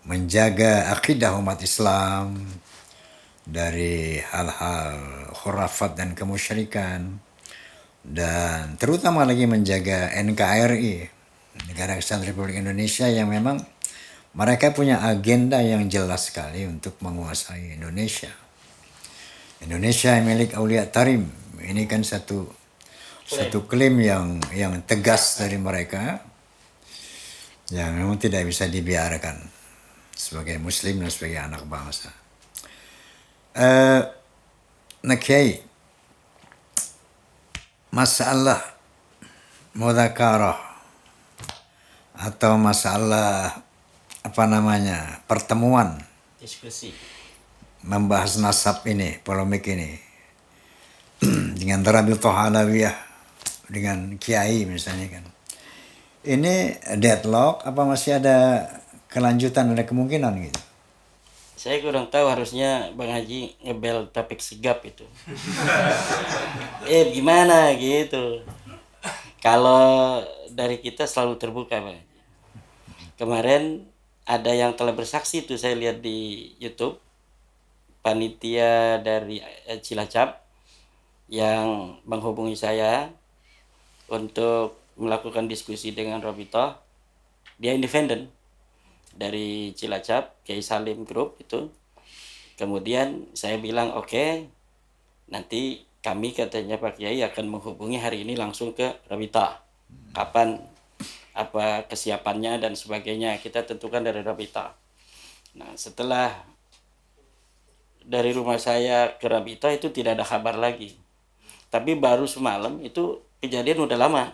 menjaga akidah umat Islam dari hal-hal khurafat dan kemusyrikan, dan terutama lagi menjaga NKRI, Negara Kesatuan Republik Indonesia, yang memang mereka punya agenda yang jelas sekali untuk menguasai Indonesia. Indonesia milik Aulia Tarim, ini kan satu klaim yang tegas dari mereka, yang memang tidak bisa dibiarkan sebagai Muslim dan sebagai anak bangsa. Kiai, masalah mudzakarah atau masalah pertemuan Diskusi. membahas nasab ini, polemik ini dengan Rabithah Alawiyah dengan Kiai misalnya kan, ini deadlock apa masih ada kelanjutan, ada kemungkinan gitu? Saya kurang tahu, harusnya Bang Haji ngebel topik sigap itu. Gimana gitu. Kalau dari kita selalu terbuka, Bang Haji. Kemarin ada yang telah bersaksi itu, saya lihat di YouTube, panitia dari Cilacap yang menghubungi saya untuk melakukan diskusi dengan Rabithah. Dia independen dari Cilacap, Kiai Salim Group itu. Kemudian saya bilang oke, nanti kami katanya Pak Kiai akan menghubungi hari ini langsung ke Rabithah. Kapan, apa kesiapannya dan sebagainya kita tentukan dari Rabithah. Nah, setelah dari rumah saya ke Rabithah itu tidak ada kabar lagi. Tapi baru semalam, itu kejadian udah lama.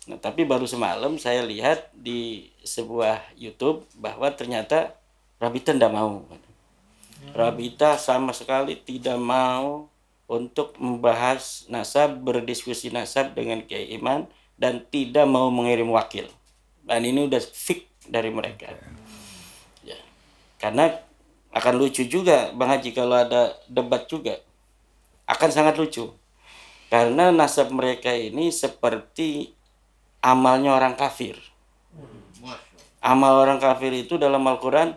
Nah, tapi baru semalam saya lihat di sebuah YouTube bahwa ternyata Rabithah tidak mau. Rabithah sama sekali tidak mau untuk membahas nasab, berdiskusi nasab dengan Kiai Iman, dan tidak mau mengirim wakil. Dan ini udah fix dari mereka. Ya. Karena akan lucu juga Bang Haji kalau ada debat juga. Akan sangat lucu. Karena nasab mereka ini seperti amalnya orang kafir. Amal orang kafir itu dalam Al-Quran,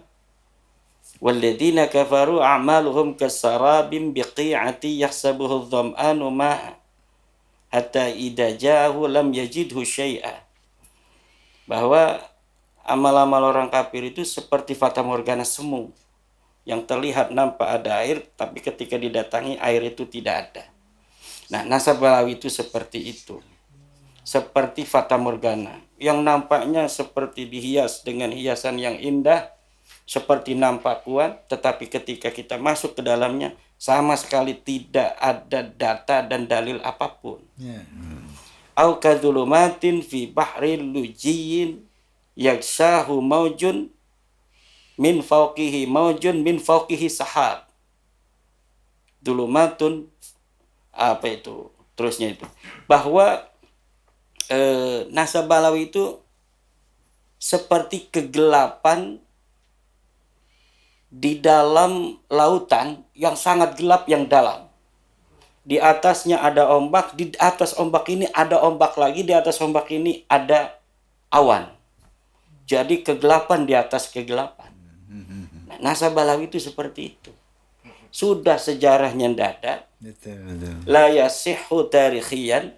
walladzina kafaru a'maluhum kasarabim biqi'ati yahsabuhu adh-dham'anu ma'a hatta idza ja'ahu lam yajidhu syai'a. Bahwa amal-amal orang kafir itu seperti fata morgana semu yang terlihat nampak ada air, tapi ketika didatangi air itu tidak ada. Nah, nasab Balawi itu seperti itu. Seperti fata morgana yang nampaknya seperti dihias dengan hiasan yang indah, seperti nampak kuat, tetapi ketika kita masuk ke dalamnya sama sekali tidak ada data dan dalil apapun. Au kadzulumatin fi bahril lujiyyin yakshahu maujun min fawqihi maujun min fawqihi sahab. Dulumatun apa itu? terusnya itu, bahwa nasab balawi itu seperti kegelapan di dalam lautan yang sangat gelap yang dalam. Di atasnya ada ombak, di atas ombak ini ada ombak lagi, di atas ombak ini ada awan. Jadi kegelapan di atas kegelapan. Nah, nasab balawi itu seperti itu. Sudah sejarahnya tidak ada. La yasihhu tarikhiyan,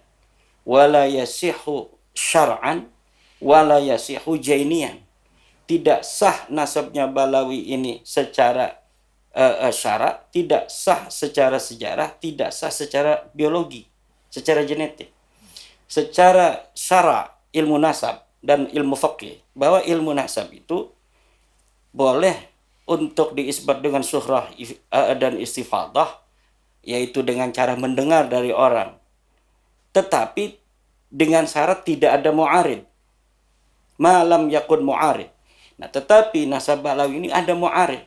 wa la yasihhu syar'an, wa la yasihhu jainiyan. Tidak sah nasabnya Balawi ini secara syarak, tidak sah secara sejarah, tidak sah secara biologi, secara genetik. Secara syarak, ilmu nasab dan ilmu fikih, bahwa ilmu nasab itu boleh untuk diisbat dengan syuhrah dan istifadah, yaitu dengan cara mendengar dari orang. Tetapi dengan syarat tidak ada mu'arid. Malam yakun mu'arid. Nah, tetapi nasab Balawi ini ada mu'arid.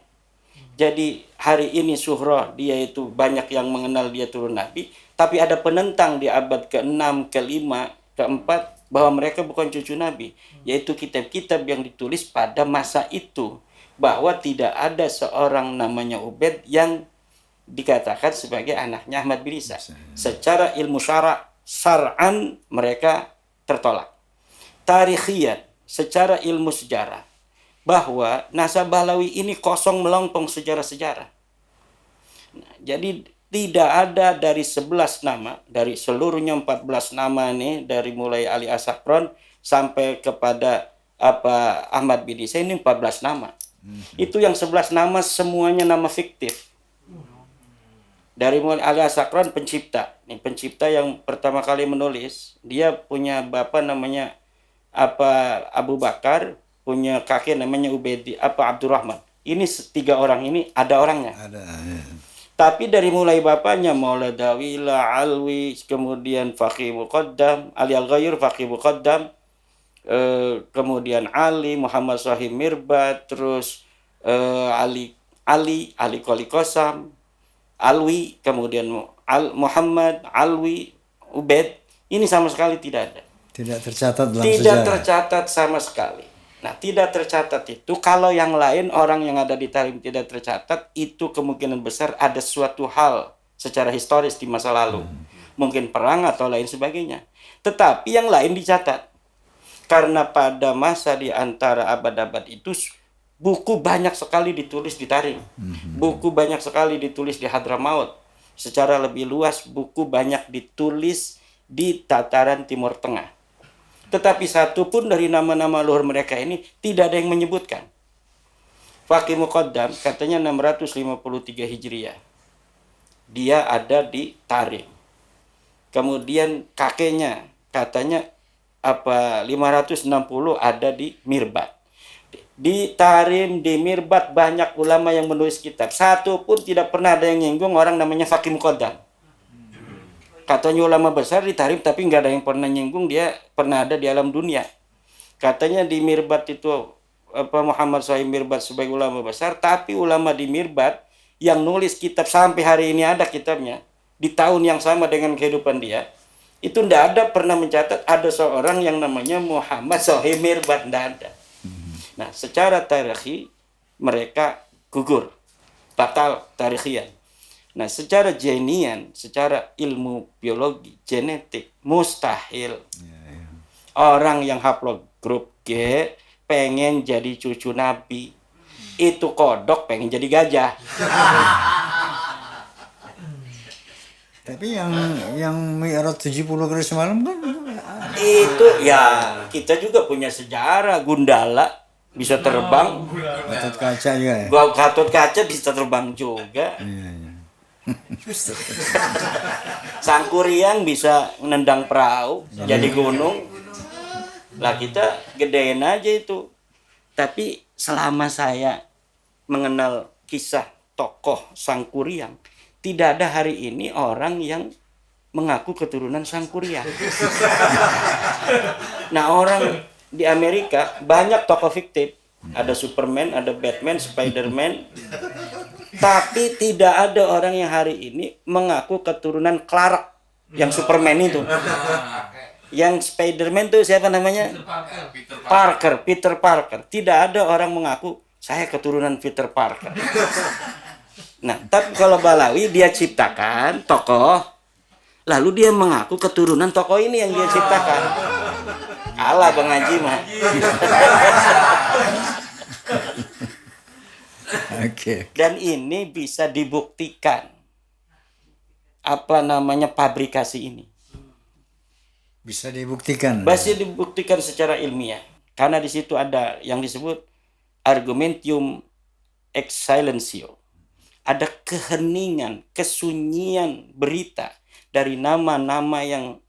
Jadi hari ini syuhrah dia itu banyak yang mengenal dia turun Nabi, tapi ada penentang di abad ke-6, ke-5, ke-4 bahwa mereka bukan cucu Nabi, yaitu kitab-kitab yang ditulis pada masa itu, bahwa tidak ada seorang namanya Ubaid yang dikatakan sebagai anaknya Ahmad bin Isa. Secara ilmu syar'an mereka tertolak. Tarikhiyan, secara ilmu sejarah, bahwa nasab Balawi ini kosong melompong sejarah-sejarah. Nah, jadi tidak ada dari 11 nama, dari seluruhnya 14 nama nih, dari mulai Ali Asakron sampai kepada Ahmad bin Isa, ini 14 nama. Itu yang 11 nama semuanya nama fiktif. Dari mulai Ali Asakron pencipta. Ini pencipta yang pertama kali menulis, dia punya bapak namanya Abu Bakar, punya kakek namanya Abdurrahman. Ini 3 orang ini ada orangnya. Ada. Ya. Tapi dari mulai bapaknya Maula Dawila, Alwi, kemudian Faqih Muqaddam, Ali Al-Ghayur, Faqih Muqaddam, kemudian Ali, Muhammad Sahih Mirbat, terus Ali Qoli Qasam, Alwi, kemudian Muhammad, Alwi, Ubaid, ini sama sekali tidak ada. Tidak tercatat dalam sejarah. Tidak tercatat sama sekali. Nah, tidak tercatat itu, kalau yang lain orang yang ada di Tarim tidak tercatat, itu kemungkinan besar ada suatu hal secara historis di masa lalu. Mungkin perang atau lain sebagainya. Tetapi yang lain dicatat. Karena pada masa di antara abad-abad itu, buku banyak sekali ditulis di Tarim. Buku banyak sekali ditulis di Hadramaut. Secara lebih luas, buku banyak ditulis di tataran Timur Tengah. Tetapi satu pun dari nama-nama luhur mereka ini tidak ada yang menyebutkan. Faqih Muqaddam katanya 653 Hijriah. Dia ada di Tarim. Kemudian kakeknya katanya 560 ada di Mirbat. Di Tarim, di Mirbat banyak ulama yang menulis kitab. Satu pun tidak pernah ada yang nyinggung orang namanya Faqih Muqaddam. Katanya ulama besar di Tarim, tapi nggak ada yang pernah nyinggung dia pernah ada di alam dunia. Katanya di Mirbat itu Muhammad Sahih Mirbat sebagai ulama besar, tapi ulama di Mirbat yang nulis kitab sampai hari ini ada kitabnya di tahun yang sama dengan kehidupan dia, itu nggak ada pernah mencatat ada seorang yang namanya Muhammad Sahih Mirbat, nggak ada. Nah, secara tarikhi mereka gugur, batal tarikhian. Nah, secara jenian, secara ilmu biologi, genetik, mustahil. Orang yang haplog grup G pengen jadi cucu Nabi. Itu kodok pengen jadi gajah. Tapi yang Mi'raj 70 kali semalam kan itu ya, kita juga punya sejarah. Gundala bisa terbang. Gatot Kaca juga ya? Gatot Kaca bisa terbang juga. Iya. Sangkuriang bisa nendang perahu jadi gunung. Lah kita gedein aja itu. Tapi selama saya mengenal kisah tokoh Sangkuriang, tidak ada hari ini orang yang mengaku keturunan Sangkuriang. Nah, orang di Amerika banyak tokoh fiktif. Ada Superman, ada Batman, Spiderman. Tapi tidak ada orang yang hari ini mengaku keturunan Clark. Yang Superman itu. Yang Spiderman tuh siapa namanya? Peter Parker. Tidak ada orang mengaku saya keturunan Peter Parker. Nah, tapi kalau Balawi dia ciptakan tokoh, lalu dia mengaku keturunan tokoh ini yang dia ciptakan. Kalah Bang Haji mah. Oke. Dan ini bisa dibuktikan pabrikasi ini. Bisa dibuktikan. Bisa dibuktikan secara ilmiah. Karena di situ ada yang disebut argumentium ex silentio. Ada keheningan, kesunyian berita dari nama-nama yang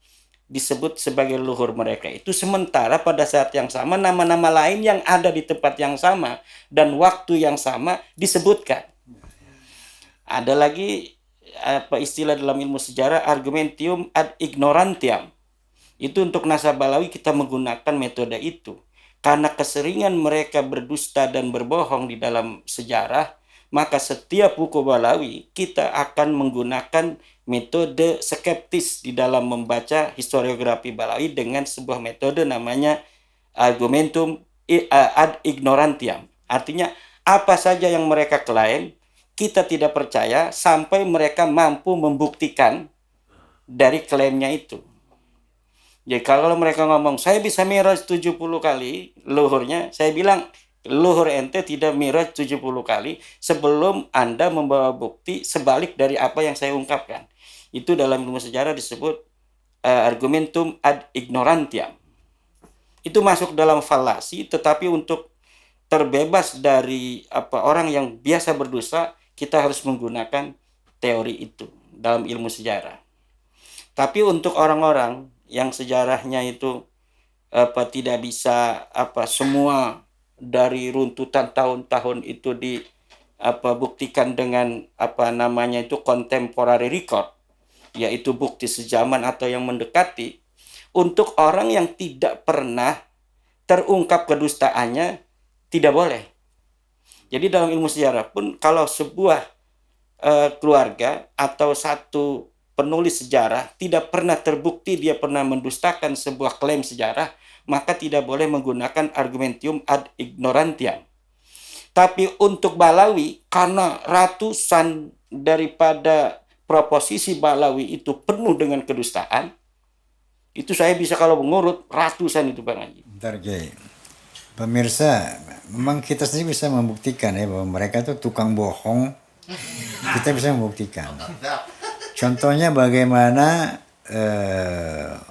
disebut sebagai leluhur mereka itu. Sementara pada saat yang sama nama-nama lain yang ada di tempat yang sama dan waktu yang sama disebutkan. Ada lagi istilah dalam ilmu sejarah argumentium ad ignorantiam. Itu untuk Nasabalawi kita menggunakan metode itu. Karena keseringan mereka berdusta dan berbohong di dalam sejarah, maka setiap buku Balawi kita akan menggunakan metode skeptis di dalam membaca historiografi Balawi dengan sebuah metode namanya argumentum ad ignorantiam. Artinya apa saja yang mereka klaim, kita tidak percaya sampai mereka mampu membuktikan dari klaimnya itu. Jadi kalau mereka ngomong, saya bisa miraj 70 kali luhurnya, saya bilang, luhur ente tidak miraj 70 kali sebelum Anda membawa bukti sebalik dari apa yang saya ungkapkan. Itu dalam ilmu sejarah disebut argumentum ad ignorantiam. Itu masuk dalam falasi, tetapi untuk terbebas dari orang yang biasa berdosa, kita harus menggunakan teori itu dalam ilmu sejarah. Tapi untuk orang-orang yang sejarahnya itu tidak bisa semua dari runtutan tahun-tahun itu buktikan dengan itu contemporary record, yaitu bukti sejaman atau yang mendekati. Untuk orang yang tidak pernah terungkap kedustaannya tidak boleh. Jadi dalam ilmu sejarah pun kalau sebuah keluarga atau satu penulis sejarah tidak pernah terbukti dia pernah mendustakan sebuah klaim sejarah, maka tidak boleh menggunakan argumentium ad ignorantiam. Tapi untuk Balawi, karena ratusan daripada proposisi Balawi itu penuh dengan kedustaan, itu saya bisa kalau mengurut ratusan itu Bang Haji. Bentar, Kiai. Pemirsa, memang kita sendiri bisa membuktikan ya bahwa mereka itu tukang bohong. Kita bisa membuktikan. Contohnya bagaimana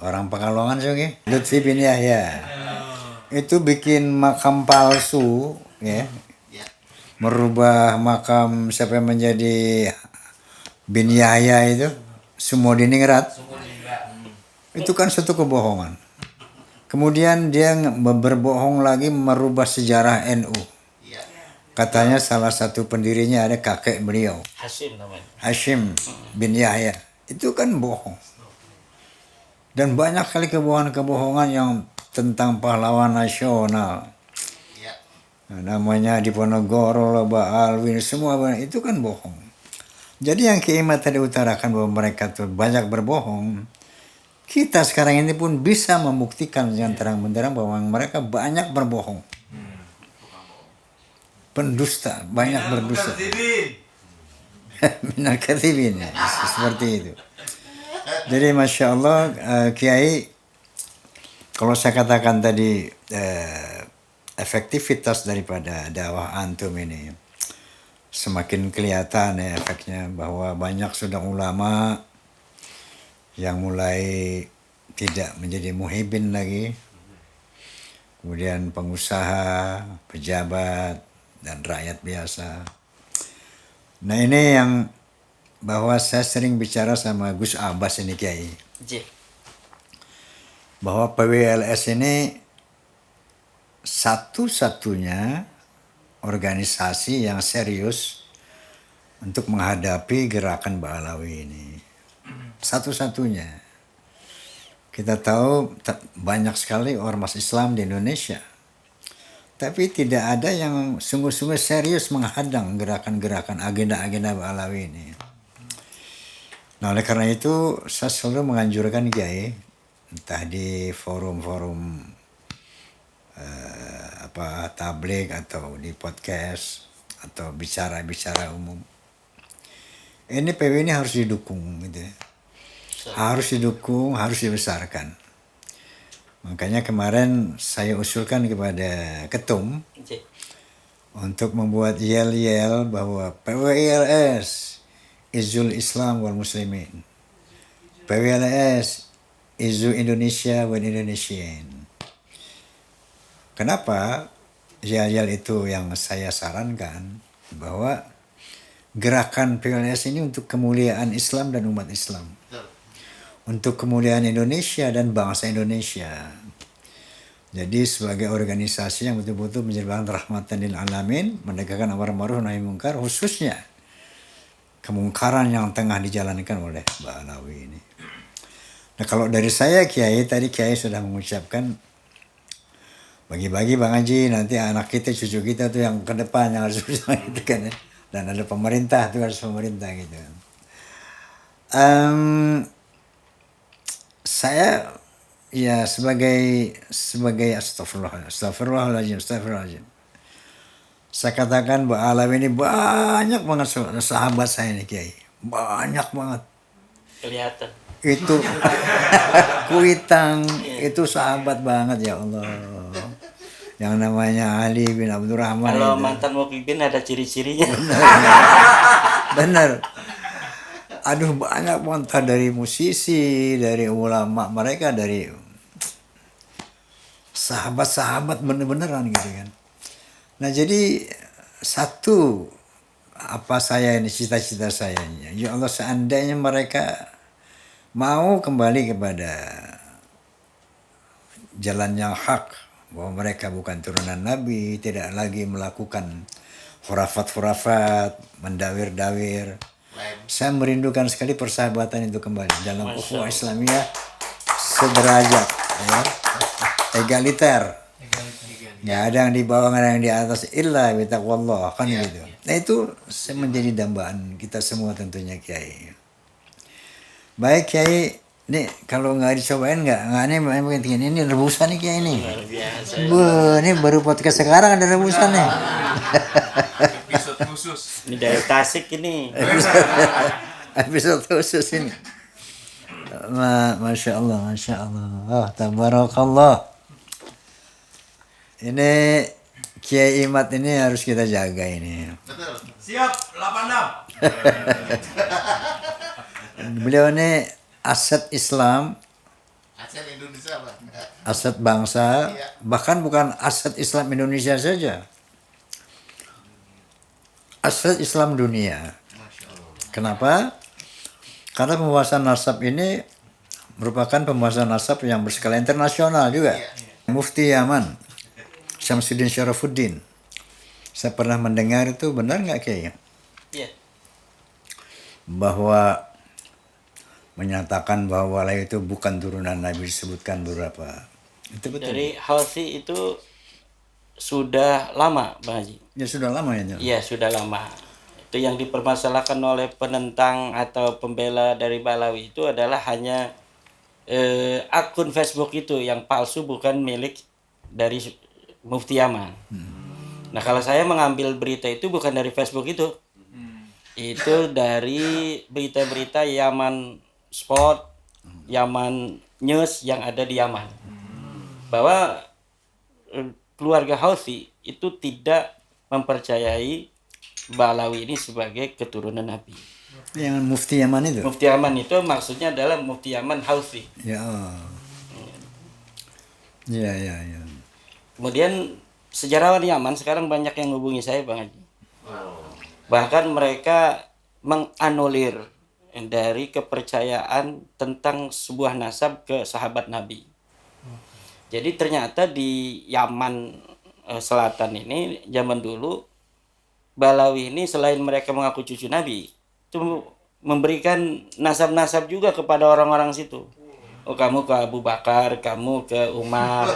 orang Pekalongan juga, Lutfi bin Yahya itu bikin makam palsu, ya, merubah makam siapa yang menjadi bin Yahya itu, Sumodiningrat. Itu kan suatu kebohongan. Kemudian dia berbohong lagi merubah sejarah NU. Katanya salah satu pendirinya ada kakek beliau, Hashim namanya. Hashim bin Yahya. Itu kan bohong. Dan banyak kali kebohongan-kebohongan yang tentang pahlawan nasional. Nah, namanya Diponegoro, Loba Alwin, semua itu kan bohong. Jadi yang Kiai tadi utarakan bahwa mereka tuh banyak berbohong. Kita sekarang ini pun bisa membuktikan dengan terang-benderang bahwa mereka banyak berbohong. Pendusta, banyak berdusta. Minal kathibin, ya, seperti itu. Jadi Masya Allah, Kiai, kalau saya katakan tadi efektivitas daripada dakwah antum ini semakin kelihatan ya efeknya, bahwa banyak sudah ulama yang mulai tidak menjadi muhibin lagi, kemudian pengusaha, pejabat, dan rakyat biasa. Nah ini yang bahwa saya sering bicara sama Gus Abbas ini Kiai, bahwa PWLS ini satu-satunya organisasi yang serius untuk menghadapi gerakan Balawi ini. Satu-satunya. Kita tahu banyak sekali ormas Islam di Indonesia, tapi tidak ada yang sungguh-sungguh serius menghadang gerakan-gerakan agenda-agenda Balawi ini. Nah, oleh karena itu saya selalu menganjurkan Kiai, entah di forum-forum tabligh atau di podcast atau bicara-bicara umum. Ini PW ini harus didukung gitu ya. Harus didukung, harus dibesarkan. Makanya kemarin saya usulkan kepada ketum untuk membuat yel-yel bahwa PWILS Izul Islam wal Muslimin. PWLS Izu Indonesia wal Indonesian. Kenapa yel-yel itu yang saya sarankan bahwa gerakan PWLS ini untuk kemuliaan Islam dan umat Islam. Untuk kemuliaan Indonesia dan bangsa Indonesia. Jadi sebagai organisasi yang betul-betul menjadi rahmatan lil alamin, menegakkan amar ma'ruf nahi munkar, khususnya kemungkaran yang tengah dijalankan oleh Mbak Alawi ini. Nah, kalau dari saya Kiai, tadi Kiai sudah mengucapkan bagi-bagi Bang Haji, nanti anak kita, cucu kita tuh yang ke depan yang harus bisa gitu kan ya. Dan ada pemerintah tuh, harus pemerintah gitu. Saya ya sebagai astagfirullahaladzim. Saya katakan Mbak Alawi ini banyak banget sahabat saya nih Kiai. Banyak banget. Kelihatan. Itu Kuitang itu sahabat banget ya Allah. Yang namanya Ali bin Abdurrahman. Kalau itu. mantan Mukhibin ada ciri-cirinya. Bener. Aduh banyak banget dari musisi, dari ulama mereka, dari sahabat-sahabat bener-beneran gitu kan. Nah jadi satu apa saya ini cita-cita saya, ya Allah seandainya mereka mau kembali kepada jalan yang hak, bahwa mereka bukan turunan Nabi, tidak lagi melakukan khurafat-khurafat, mendawir-dawir. Saya merindukan sekali persahabatan itu kembali dalam ukhuwah Islamiyah sederajat, ya, egaliter. Nggak ada yang di bawah, nggak ada yang di atas, illa bitaqwallah, kan gitu. Nah itu menjadi dambaan kita semua tentunya Kiai. Baik Kiai, nih kalau nggak dicobain nggak ini rebusan nih Kiai ini. Ini baru podcast sekarang ada rebusan nih. Episode khusus. Ini dari Tasik ini. Episode khusus ini. Masya Allah. Oh, tabarakallah. Ini Kiai Imad ini harus kita jaga ini. Betul. Siap, 86. Beliau ini aset Islam, Aset Indonesia, Bang. aset bangsa, bahkan bukan aset Islam Indonesia saja. Aset Islam dunia. Kenapa? Karena pembahasan nasab ini merupakan pembahasan nasab yang berskala internasional juga. Mufti Yaman, Syamsuddin Syarafuddin. Saya pernah mendengar itu, benar nggak Kiai? Iya. Bahwa menyatakan bahwa Wali itu bukan turunan Nabi, disebutkan beberapa. Itu betul. Dari Halsi itu sudah lama, Bang Haji. Ya sudah lama ya. Iya, sudah lama. Itu yang dipermasalahkan oleh penentang atau pembela dari Balawi itu adalah hanya akun Facebook itu yang palsu, bukan milik dari Mufti Yaman. Nah, kalau saya mengambil berita itu bukan dari Facebook itu. Itu dari berita-berita Yaman Sport, Yaman News yang ada di Yaman. Bahwa keluarga Houthi itu tidak mempercayai Balawi ini sebagai keturunan Nabi. Yang Mufti Yaman itu? Mufti Yaman itu maksudnya adalah Mufti Yaman Houthi. Ya. Ya. Kemudian sejarawan Yaman sekarang banyak yang hubungi saya, Bang Haji. Bahkan mereka menganulir dari kepercayaan tentang sebuah nasab ke sahabat Nabi. Jadi ternyata di Yaman Selatan ini zaman dulu Balawi ini selain mereka mengaku cucu Nabi, itu memberikan nasab-nasab juga kepada orang-orang situ. Oh, kamu ke Abu Bakar, kamu ke Umar,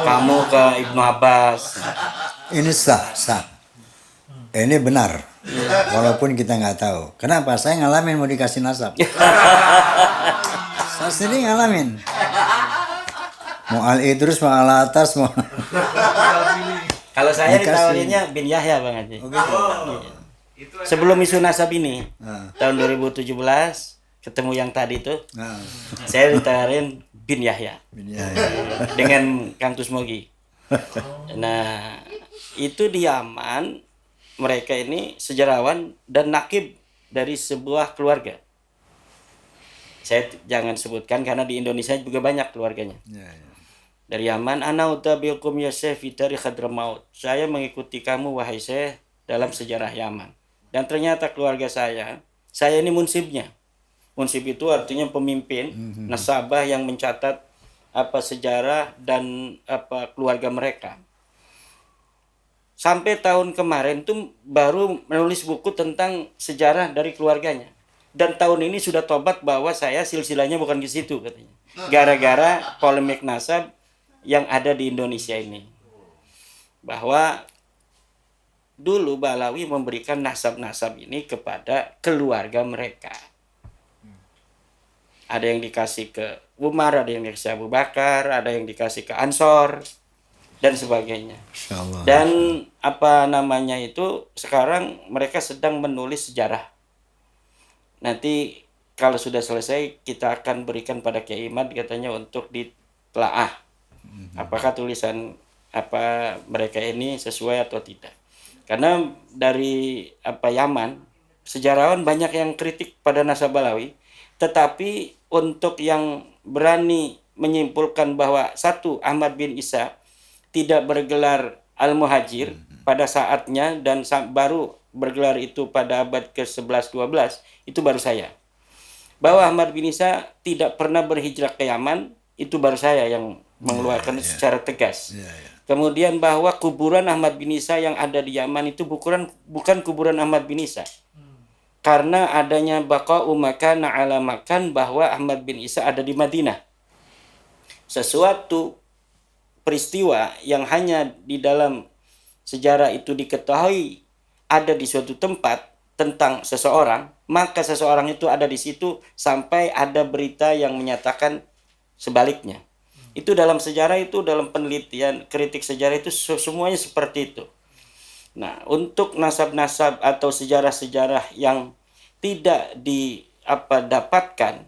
kamu ke Ibnu Abbas. Ini sah. Ini benar. Walaupun kita nggak tahu. Kenapa? Saya ngalamin mau dikasih nasab. Saya sendiri ngalamin. Mau Al Idrus, mau Al Atas, mau... Kalau saya Dikasih. ditawarinnya bin Yahya Bang Haji. Sebelum isu nasab ini, tahun 2017 ketemu yang tadi tuh, Nah, saya ditawarin bin Yahya ya. dengan Kang Tusmogi. Nah, itu di Yaman, mereka ini sejarawan dan nakib dari sebuah keluarga. Saya jangan sebutkan karena di Indonesia juga banyak keluarganya. Ya, ya. Dari Yaman, ana utabiukum ya Syekh fi tarikh Hadramaut. Saya mengikuti kamu wahai Syekh dalam sejarah Yaman. Dan ternyata keluarga saya ini munsibnya. Munsib itu artinya pemimpin, nasabah yang mencatat apa sejarah dan apa keluarga mereka. Sampai tahun kemarin tuh baru menulis buku tentang sejarah dari keluarganya. Dan tahun ini sudah tobat bahwa saya silsilahnya bukan ke situ katanya. Gara-gara polemik nasab yang ada di Indonesia ini. Bahwa dulu Balawi memberikan nasab-nasab ini kepada keluarga mereka. Ada yang dikasih ke Umar, ada yang dikasih Abu Bakar, ada yang dikasih ke Ansor, dan sebagainya. Insyaallah. Dan apa namanya itu, sekarang mereka sedang menulis sejarah. Nanti kalau sudah selesai, kita akan berikan pada Kiai Imad katanya untuk ditelaah. Apakah tulisan apa mereka ini sesuai atau tidak. Karena dari apa Yaman, sejarawan banyak yang kritik pada nasab Balawi, tetapi untuk yang berani menyimpulkan bahwa satu Ahmad bin Isa tidak bergelar Al-Muhajir pada saatnya dan baru bergelar itu pada abad ke-11-12, itu baru saya. Bahwa Ahmad bin Isa tidak pernah berhijrah ke Yaman, itu baru saya yang mengeluarkan secara tegas. Ya, ya. Kemudian bahwa kuburan Ahmad bin Isa yang ada di Yaman itu bukan kuburan Ahmad bin Isa. Karena adanya baqa'u makana ala makan bahwa Ahmad bin Isa ada di Madinah. Sesuatu peristiwa yang hanya di dalam sejarah itu diketahui ada di suatu tempat tentang seseorang, maka seseorang itu ada di situ sampai ada berita yang menyatakan sebaliknya. Itu dalam sejarah itu, dalam penelitian kritik sejarah itu semuanya seperti itu. Nah, untuk nasab-nasab atau sejarah-sejarah yang tidak dapatkan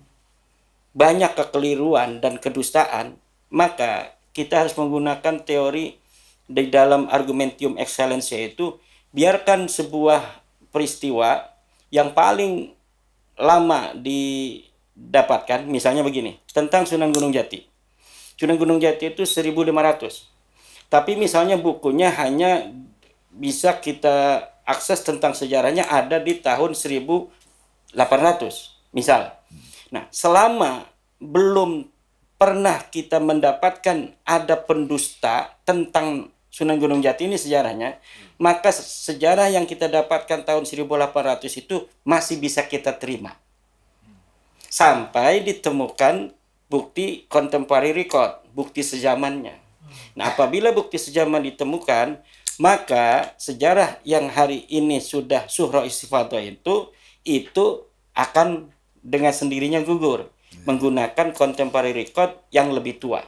banyak kekeliruan dan kedustaan, maka kita harus menggunakan teori di dalam argumentium excellentia itu, biarkan sebuah peristiwa yang paling lama didapatkan, misalnya begini, tentang Sunan Gunung Jati. Sunan Gunung Jati itu 1500. Tapi misalnya bukunya hanya bisa kita akses tentang sejarahnya ada di tahun 1800, misal. Nah, selama belum pernah kita mendapatkan ada pendusta tentang Sunan Gunung Jati ini sejarahnya, maka sejarah yang kita dapatkan tahun 1800 itu masih bisa kita terima. Sampai ditemukan bukti contemporary record, bukti sezamannya. Nah, apabila bukti sezaman ditemukan, maka sejarah yang hari ini sudah suhra istifadah itu akan dengan sendirinya gugur menggunakan contemporary record yang lebih tua.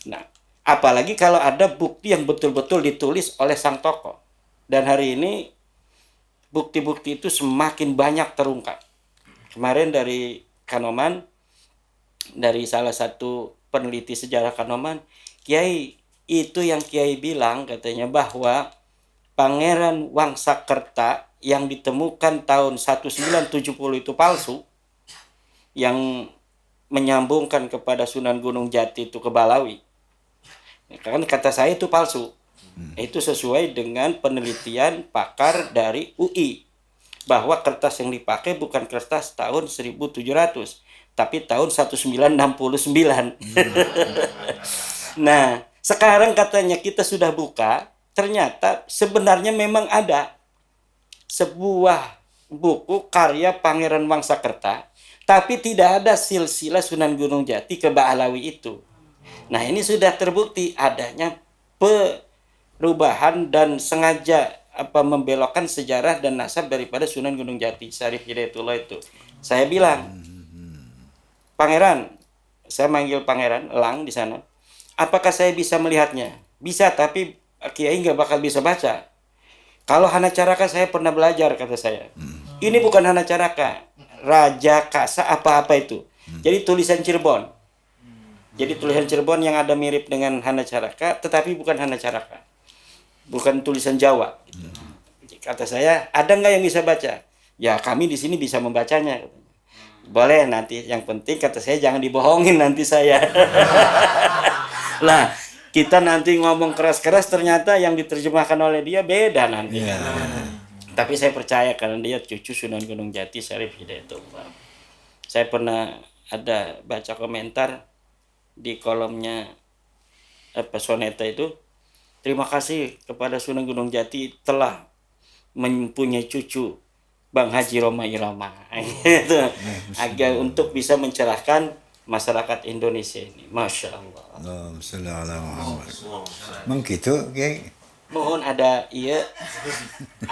Nah, apalagi kalau ada bukti yang betul-betul ditulis oleh sang tokoh. Dan hari ini bukti-bukti itu semakin banyak terungkap. Kemarin dari Kanoman, dari salah satu peneliti sejarah Kanoman, Kiai, itu yang Kiai bilang katanya bahwa Pangeran Wangsakerta yang ditemukan tahun 1970 itu palsu, yang menyambungkan kepada Sunan Gunung Jati itu ke Balawi. Kan kata saya itu palsu. Itu sesuai dengan penelitian pakar dari UI bahwa kertas yang dipakai bukan kertas tahun 1700 tapi tahun 1969. Nah, sekarang katanya kita sudah buka, ternyata sebenarnya memang ada sebuah buku karya Pangeran Wangsakerta, tapi tidak ada silsilah Sunan Gunung Jati ke Ba'alawi itu. Nah, ini sudah terbukti adanya perubahan dan sengaja membelokkan sejarah dan nasab daripada Sunan Gunung Jati Syarif Hidayatullah itu. Saya bilang, Pangeran, saya manggil Pangeran Elang di sana. Apakah saya bisa melihatnya? Bisa, tapi Kiai nggak bakal bisa baca. Kalau Hana Caraka saya pernah belajar, kata saya. Ini bukan Hana Caraka, Raja Kasa apa-apa itu. Jadi tulisan Cirebon. Jadi tulisan Cirebon yang ada mirip dengan Hana Caraka, tetapi bukan Hana Caraka. Bukan tulisan Jawa. Kata saya, ada nggak yang bisa baca? Ya kami di sini bisa membacanya. Boleh nanti, yang penting kata saya jangan dibohongin nanti saya. Lah, kita nanti ngomong keras-keras ternyata yang diterjemahkan oleh dia beda nanti. Tapi saya percaya karena dia cucu Sunan Gunung Jati Syarif Hidayatullah. Saya pernah ada baca komentar di kolomnya Soneta itu. Terima kasih kepada Sunan Gunung Jati telah mempunyai cucu Bang Haji Roma Irama. Gitu. Agar untuk bisa mencerahkan masyarakat Indonesia ini. Masya Allah. Allahumma sholli ala Muhammad. Mang gitu, Kiai. Mohon ada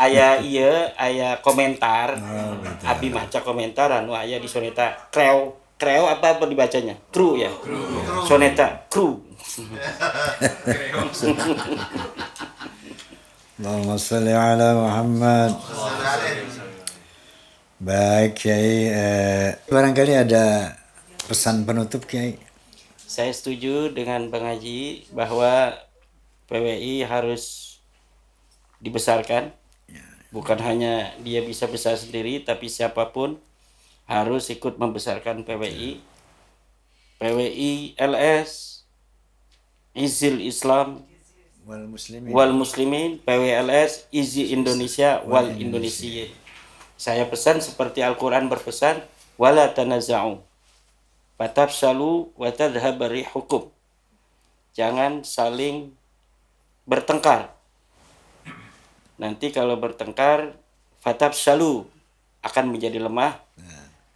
aya komentar. Abi maca komentar anu aya di Soneta Kreo apa dibacanya? Kru ya. Soneta Kru. Allahumma sholli ala Muhammad. Baik, Kiai. Barangkali ada pesan penutup, Kiai. Saya setuju dengan Bang Haji bahwa PWI harus dibesarkan. Bukan hanya dia bisa besar sendiri, tapi siapapun harus ikut membesarkan PWI. PWI LS, Izil Islam wal Muslimin, PWLS, Izi Indonesia wal Indonesiyin. Saya pesan seperti Al-Quran berpesan, wala tanaza'u fatafshalu wa tadhhab rihukum. Jangan saling bertengkar. Nanti kalau bertengkar, fatafshalu akan menjadi lemah.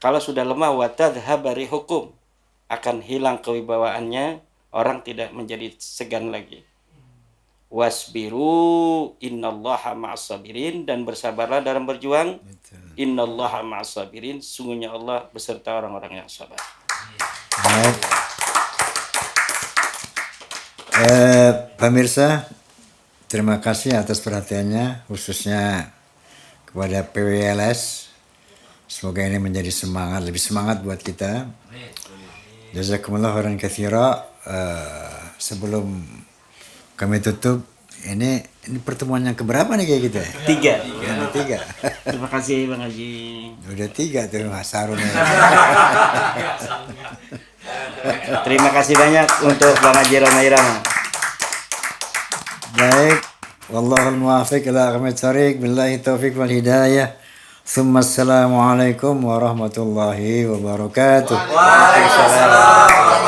Kalau sudah lemah, wa tadhhab rihukum akan hilang kewibawaannya, orang tidak menjadi segan lagi. Wasbiru innallaha ma'as-sabirin, dan bersabarlah dalam berjuang. Innallaha ma'as-sabirin, sungguhnya Allah beserta orang-orang yang sabar. Baik. Pemirsa, terima kasih atas perhatiannya, khususnya kepada PWLS. Semoga ini menjadi lebih semangat buat kita. Jazakumullah khairan katsira. Sebelum kami tutup, ini pertemuan yang keberapa nih kayak gitu ya? 3. Tiga. Terima kasih Bang Haji. Udah 3 tuh Mas Harun. Terima kasih banyak untuk Bang Haji Roma Irama. Baik, wallahul muwaffiq ila aqwamit thoriq, billahi taufiq wal hidayah. Assalamualaikum warahmatullahi wabarakatuh. Waalaikumsalam.